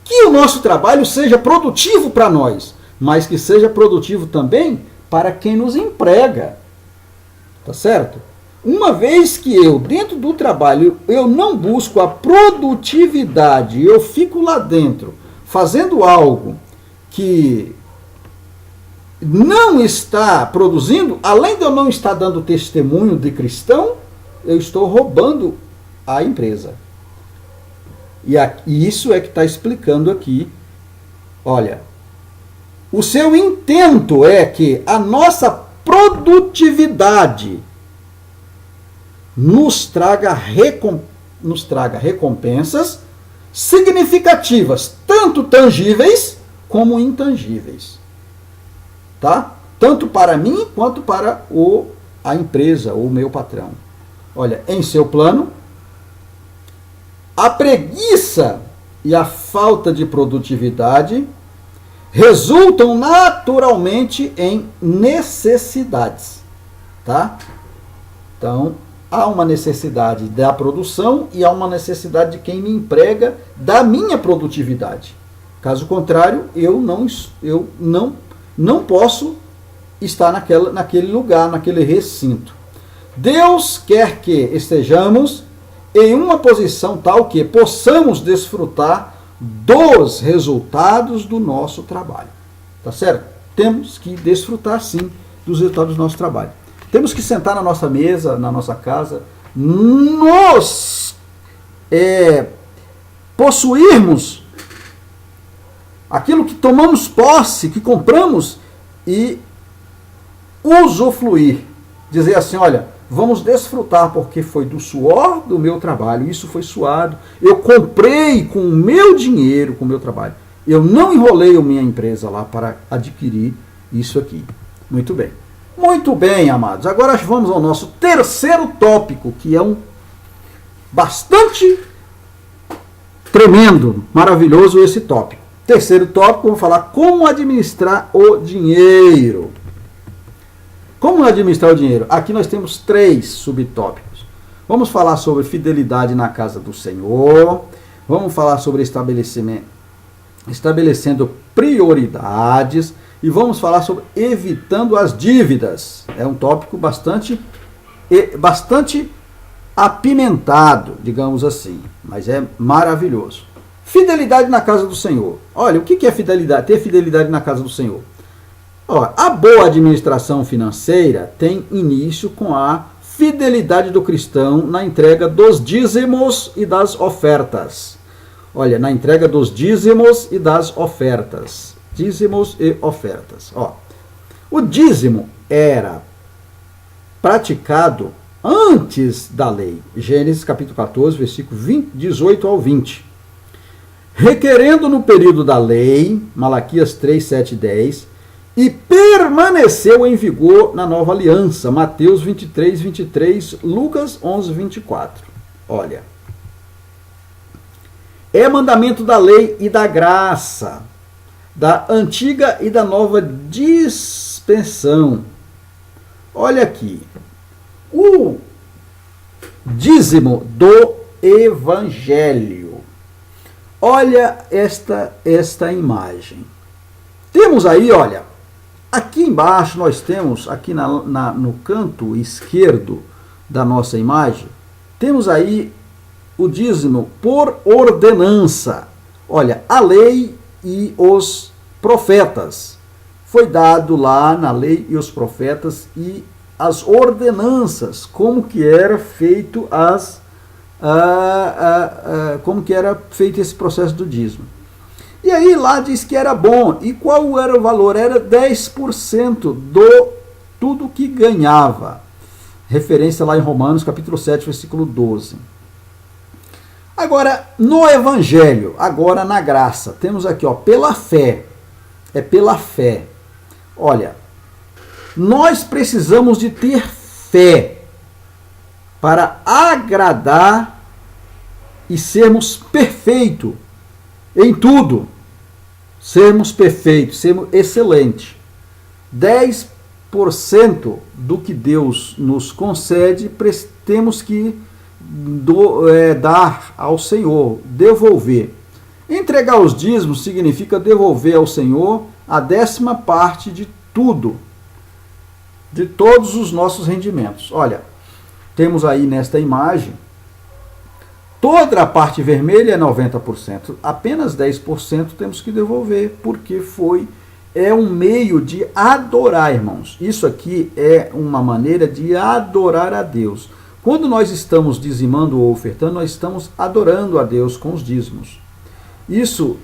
que o nosso trabalho seja produtivo para nós, mas que seja produtivo também para quem nos emprega. Tá certo? Uma vez que eu, dentro do trabalho, eu não busco a produtividade, eu fico lá dentro fazendo algo que não está produzindo, além de eu não estar dando testemunho de cristão, eu estou roubando a empresa. E isso é que está explicando aqui. Olha, o seu intento é que a nossa produtividade nos traga recompensas significativas, tanto tangíveis como intangíveis. Tá? Tanto para mim quanto para a empresa, ou o meu patrão. Olha, em seu plano, a preguiça e a falta de produtividade resultam naturalmente em necessidades. Tá? Então, há uma necessidade da produção e há uma necessidade de quem me emprega da minha produtividade. Caso contrário, eu não posso estar naquele lugar, naquele recinto. Deus quer que estejamos em uma posição tal que possamos desfrutar dos resultados do nosso trabalho. Tá certo? Temos que desfrutar, sim, dos resultados do nosso trabalho. Temos que sentar na nossa mesa, na nossa casa, nos possuirmos aquilo que tomamos posse, que compramos, e usufruir. Dizer assim, olha, vamos desfrutar, porque foi do suor do meu trabalho, isso foi suado, eu comprei com o meu dinheiro, com o meu trabalho. Eu não enrolei a minha empresa lá para adquirir isso aqui. Muito bem. Muito bem, amados. Agora vamos ao nosso terceiro tópico, que é um bastante tremendo, maravilhoso esse tópico. Terceiro tópico, vamos falar como administrar o dinheiro. Como administrar o dinheiro? Aqui nós temos 3 subtópicos. Vamos falar sobre fidelidade na casa do Senhor. Vamos falar sobre estabelecendo prioridades. E vamos falar sobre evitando as dívidas. É um tópico bastante apimentado, digamos assim. Mas é maravilhoso. Fidelidade na casa do Senhor. Olha, o que é fidelidade? Ter fidelidade na casa do Senhor. Olha, a boa administração financeira tem início com a fidelidade do cristão na entrega dos dízimos e das ofertas. Olha, na entrega dos dízimos e das ofertas. Dízimos e ofertas. Ó, o dízimo era praticado antes da lei. Gênesis capítulo 14, versículo 18 ao 20. Requerendo no período da lei, Malaquias 3, 7 e 10, e permaneceu em vigor na nova aliança, Mateus 23, 23, Lucas 11, 24. Olha, é mandamento da lei e da graça, da antiga e da nova dispensação. Olha aqui, o dízimo do evangelho. Olha esta imagem. Temos aí, olha, aqui embaixo nós temos, aqui no canto esquerdo da nossa imagem, temos aí o dízimo por ordenança. Olha, a lei e os profetas. Foi dado lá na lei e os profetas e as ordenanças, como que era feito como que era feito esse processo do dízimo. E aí lá diz que era bom. E qual era o valor? Era 10% do tudo que ganhava. Referência lá em Romanos, capítulo 7, versículo 12. Agora, no Evangelho, agora na graça, temos aqui, ó, pela fé. É pela fé. Olha, nós precisamos de ter fé para agradar e sermos perfeitos em tudo. Sermos perfeitos, sermos excelentes. 10% do que Deus nos concede, temos que dar ao Senhor, devolver. Entregar os dízimos significa devolver ao Senhor a 10ª parte de tudo, de todos os nossos rendimentos. Olha, temos aí nesta imagem, toda a parte vermelha é 90%, apenas 10% temos que devolver, porque é um meio de adorar, irmãos. Isso aqui é uma maneira de adorar a Deus. Quando nós estamos dizimando ou ofertando, nós estamos adorando a Deus com os dízimos. Isso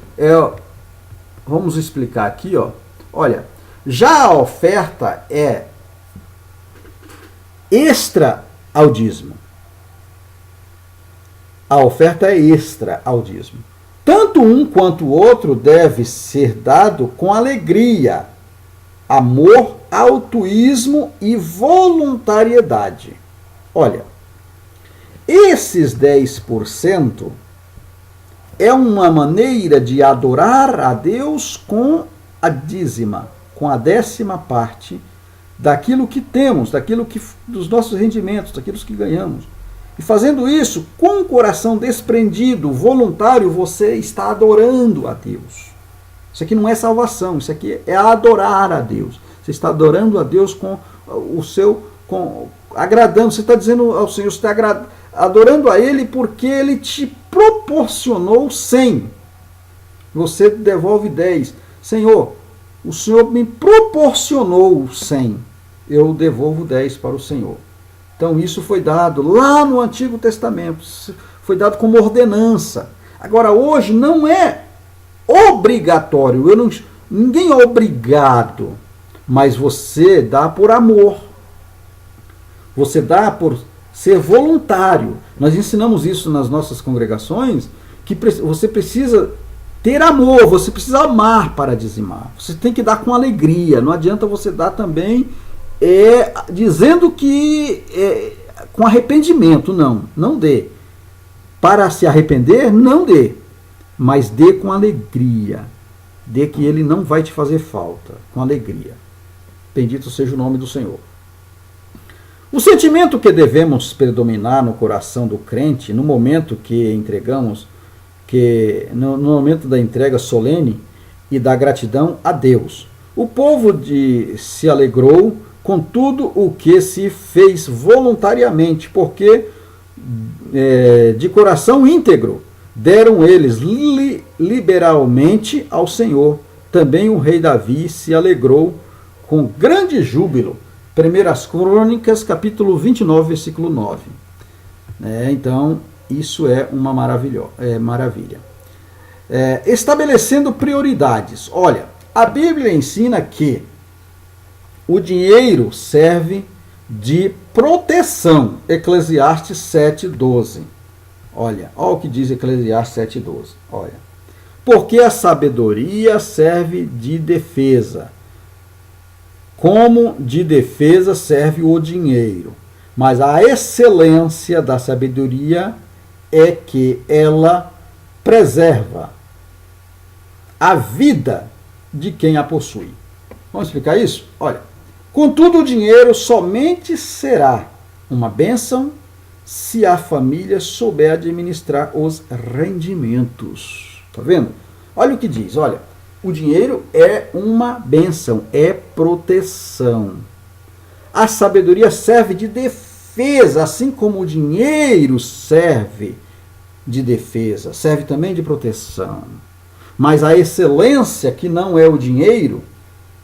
vamos explicar aqui, ó. Olha, já a oferta é extra ao dízimo. A oferta é extra ao dízimo. Tanto um quanto o outro deve ser dado com alegria, amor, altruísmo e voluntariedade. Olha, esses 10% é uma maneira de adorar a Deus com a dízima, com a 10ª parte daquilo que temos, dos nossos rendimentos, daquilo que ganhamos. E fazendo isso, com o coração desprendido, voluntário, você está adorando a Deus. Isso aqui não é salvação, isso aqui é adorar a Deus. Você está adorando a Deus com agradando, você está dizendo ao Senhor, você está adorando a Ele porque Ele te proporcionou 100. Você devolve 10. Senhor, o Senhor me proporcionou 100. Eu devolvo 10 para o Senhor. Então isso foi dado lá no Antigo Testamento. foi dado como ordenança. Agora, hoje não é obrigatório, ninguém é obrigado, mas você dá por amor, você dá por ser voluntário. Nós ensinamos isso nas nossas congregações, que você precisa ter amor, você precisa amar para dizimar. Você tem que dar com alegria, não adianta você dar também dizendo que com arrependimento, não dê. Para se arrepender, não dê, mas dê com alegria. Dê que ele não vai te fazer falta, com alegria. Bendito seja o nome do Senhor. O sentimento que devemos predominar no coração do crente no momento que entregamos, no momento da entrega solene e da gratidão a Deus. O povo se alegrou com tudo o que se fez voluntariamente, porque de coração íntegro deram eles liberalmente ao Senhor. Também o rei Davi se alegrou com grande júbilo. 1 Crônicas, capítulo 29, versículo 9. Então, isso é uma maravilha. Estabelecendo prioridades. Olha, a Bíblia ensina que o dinheiro serve de proteção. Eclesiastes 7:12. Olha o que diz Eclesiastes 7:12. Olha. Porque a sabedoria serve de defesa. Como de defesa serve o dinheiro. Mas a excelência da sabedoria é que ela preserva a vida de quem a possui. Vamos explicar isso? Olha. Contudo, o dinheiro somente será uma bênção se a família souber administrar os rendimentos. Está vendo? Olha o que diz. Olha, o dinheiro é uma bênção, é proteção. A sabedoria serve de defesa, assim como o dinheiro serve de defesa, serve também de proteção. Mas a excelência, que não é o dinheiro,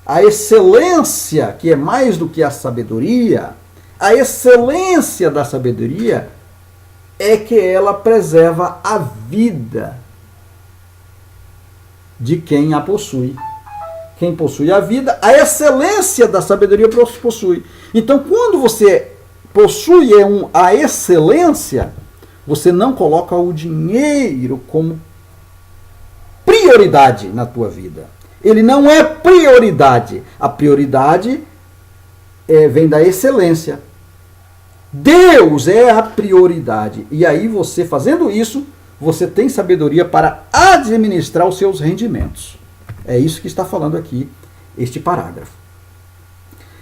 a excelência, que é mais do que a sabedoria, a excelência da sabedoria é que ela preserva a vida de quem a possui. Quem possui a vida, a excelência da sabedoria possui. Então, quando você possui a excelência, você não coloca o dinheiro como prioridade na tua vida. Ele não é prioridade. A prioridade vem da excelência. Deus é a prioridade. E aí você, fazendo isso, você tem sabedoria para administrar os seus rendimentos. É isso que está falando aqui este parágrafo.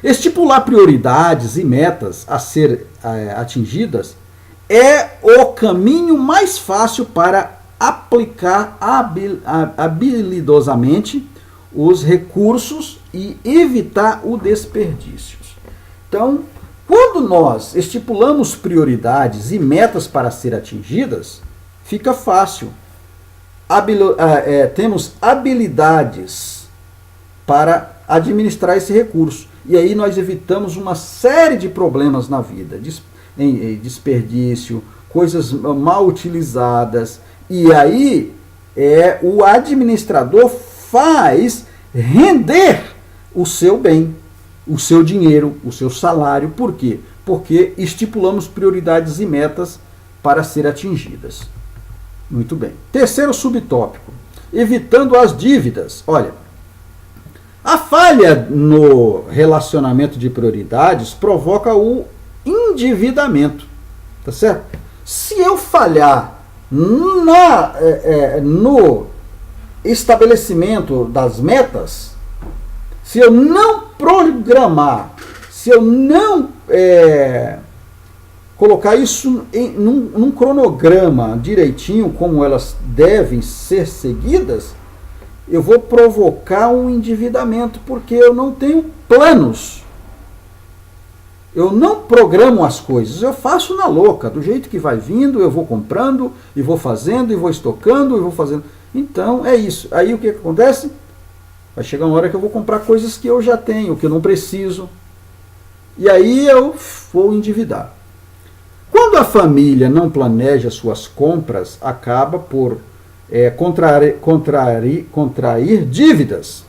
Estipular prioridades e metas a ser atingidas é o caminho mais fácil para aplicar habilidosamente os recursos e evitar o desperdício. Então, quando nós estipulamos prioridades e metas para ser atingidas, fica fácil. Temos habilidades para administrar esse recurso. E aí nós evitamos uma série de problemas na vida. Desperdício, coisas mal utilizadas. E aí o administrador faz render o seu bem, o seu dinheiro, o seu salário. Por quê? Porque estipulamos prioridades e metas para ser atingidas. Muito bem. Terceiro subtópico, evitando as dívidas. Olha, a falha no relacionamento de prioridades provoca o endividamento. Tá certo? Se eu falhar no estabelecimento das metas, se eu não programar, se eu não colocar isso num cronograma direitinho, como elas devem ser seguidas, eu vou provocar um endividamento, porque eu não tenho planos. Eu não programo as coisas, eu faço na louca, do jeito que vai vindo, eu vou comprando, e vou fazendo, e vou estocando, e vou fazendo. Então, é isso. Aí o que acontece? Vai chegar uma hora que eu vou comprar coisas que eu já tenho, que eu não preciso. E aí eu vou endividar. Quando a família não planeja suas compras, acaba por contrair dívidas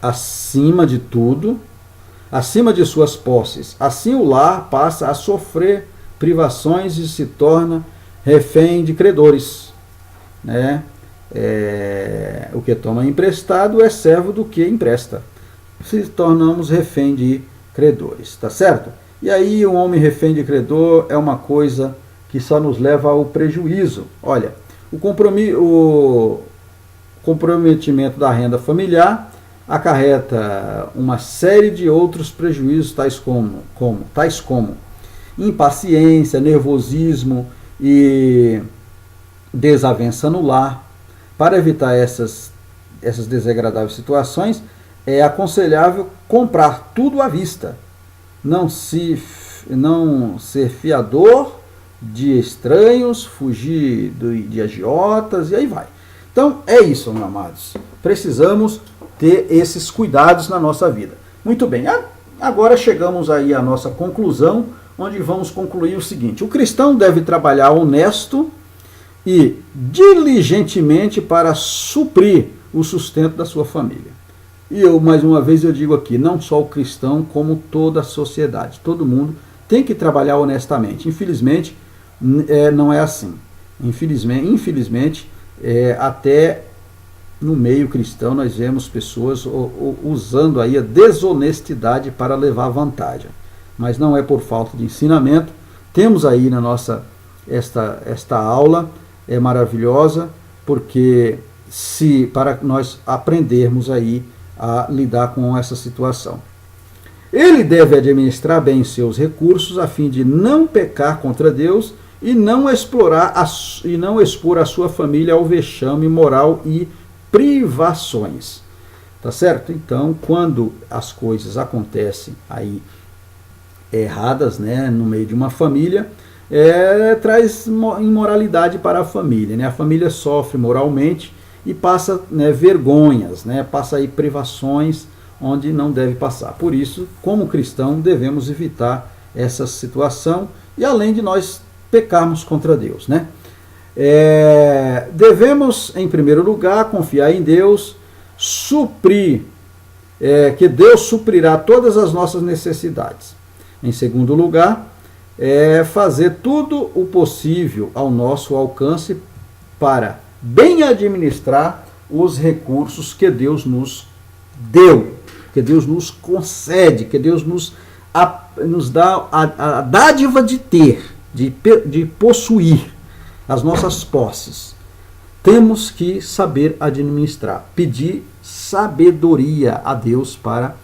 acima de tudo, acima de suas posses. Assim o lar passa a sofrer privações e se torna refém de credores, né? O que toma emprestado é servo do que empresta. Se tornamos refém de credores, tá certo? E aí um homem refém de credor é uma coisa que só nos leva ao prejuízo. Olha, o comprometimento da renda familiar acarreta uma série de outros prejuízos, tais como impaciência, nervosismo e desavença no lar. Para evitar essas desagradáveis situações, é aconselhável comprar tudo à vista, não ser fiador de estranhos, fugir de agiotas e aí vai. Então é isso, meus amados. Precisamos ter esses cuidados na nossa vida. Muito bem, agora chegamos aí à nossa conclusão, onde vamos concluir o seguinte: o cristão deve trabalhar honesto e diligentemente para suprir o sustento da sua família. E mais uma vez eu digo aqui, não só o cristão, como toda a sociedade. Todo mundo tem que trabalhar honestamente. Infelizmente, não é assim. Infelizmente, até no meio cristão nós vemos pessoas usando aí a desonestidade para levar vantagem. Mas não é por falta de ensinamento. Temos aí na nossa esta aula maravilhosa, porque para nós aprendermos aí a lidar com essa situação. Ele deve administrar bem seus recursos a fim de não pecar contra Deus e não expor a sua família ao vexame moral e privações. Tá certo? Então, quando as coisas acontecem aí erradas, né, no meio de uma família, traz imoralidade para a família, né? A família sofre moralmente e passa, né, vergonhas, né? Passa aí privações onde não deve passar. Por isso, como cristão, devemos evitar essa situação e além de nós pecarmos contra Deus, né? Devemos, em primeiro lugar, confiar em Deus, que Deus suprirá todas as nossas necessidades. Em segundo lugar, fazer tudo o possível ao nosso alcance para bem administrar os recursos que Deus nos deu, que Deus nos concede, que Deus nos dá a dádiva de ter, de possuir as nossas posses. Temos que saber administrar, pedir sabedoria a Deus para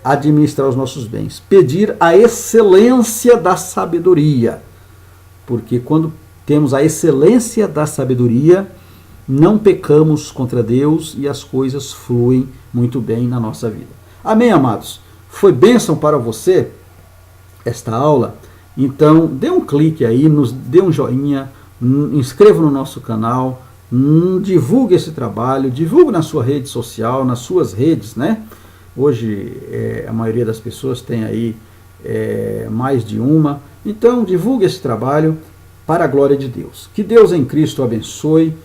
administrar os nossos bens, pedir a excelência da sabedoria, porque quando temos a excelência da sabedoria, não pecamos contra Deus e as coisas fluem muito bem na nossa vida. Amém, amados? Foi bênção para você esta aula? Então, dê um clique aí, dê um joinha, inscreva no nosso canal, divulgue esse trabalho, divulgue na sua rede social, nas suas redes, né? Hoje a maioria das pessoas tem aí mais de uma. Então, divulgue esse trabalho para a glória de Deus. Que Deus em Cristo abençoe.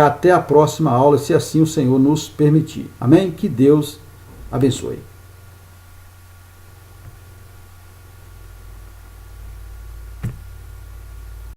Até a próxima aula, se assim o Senhor nos permitir. Amém? Que Deus abençoe.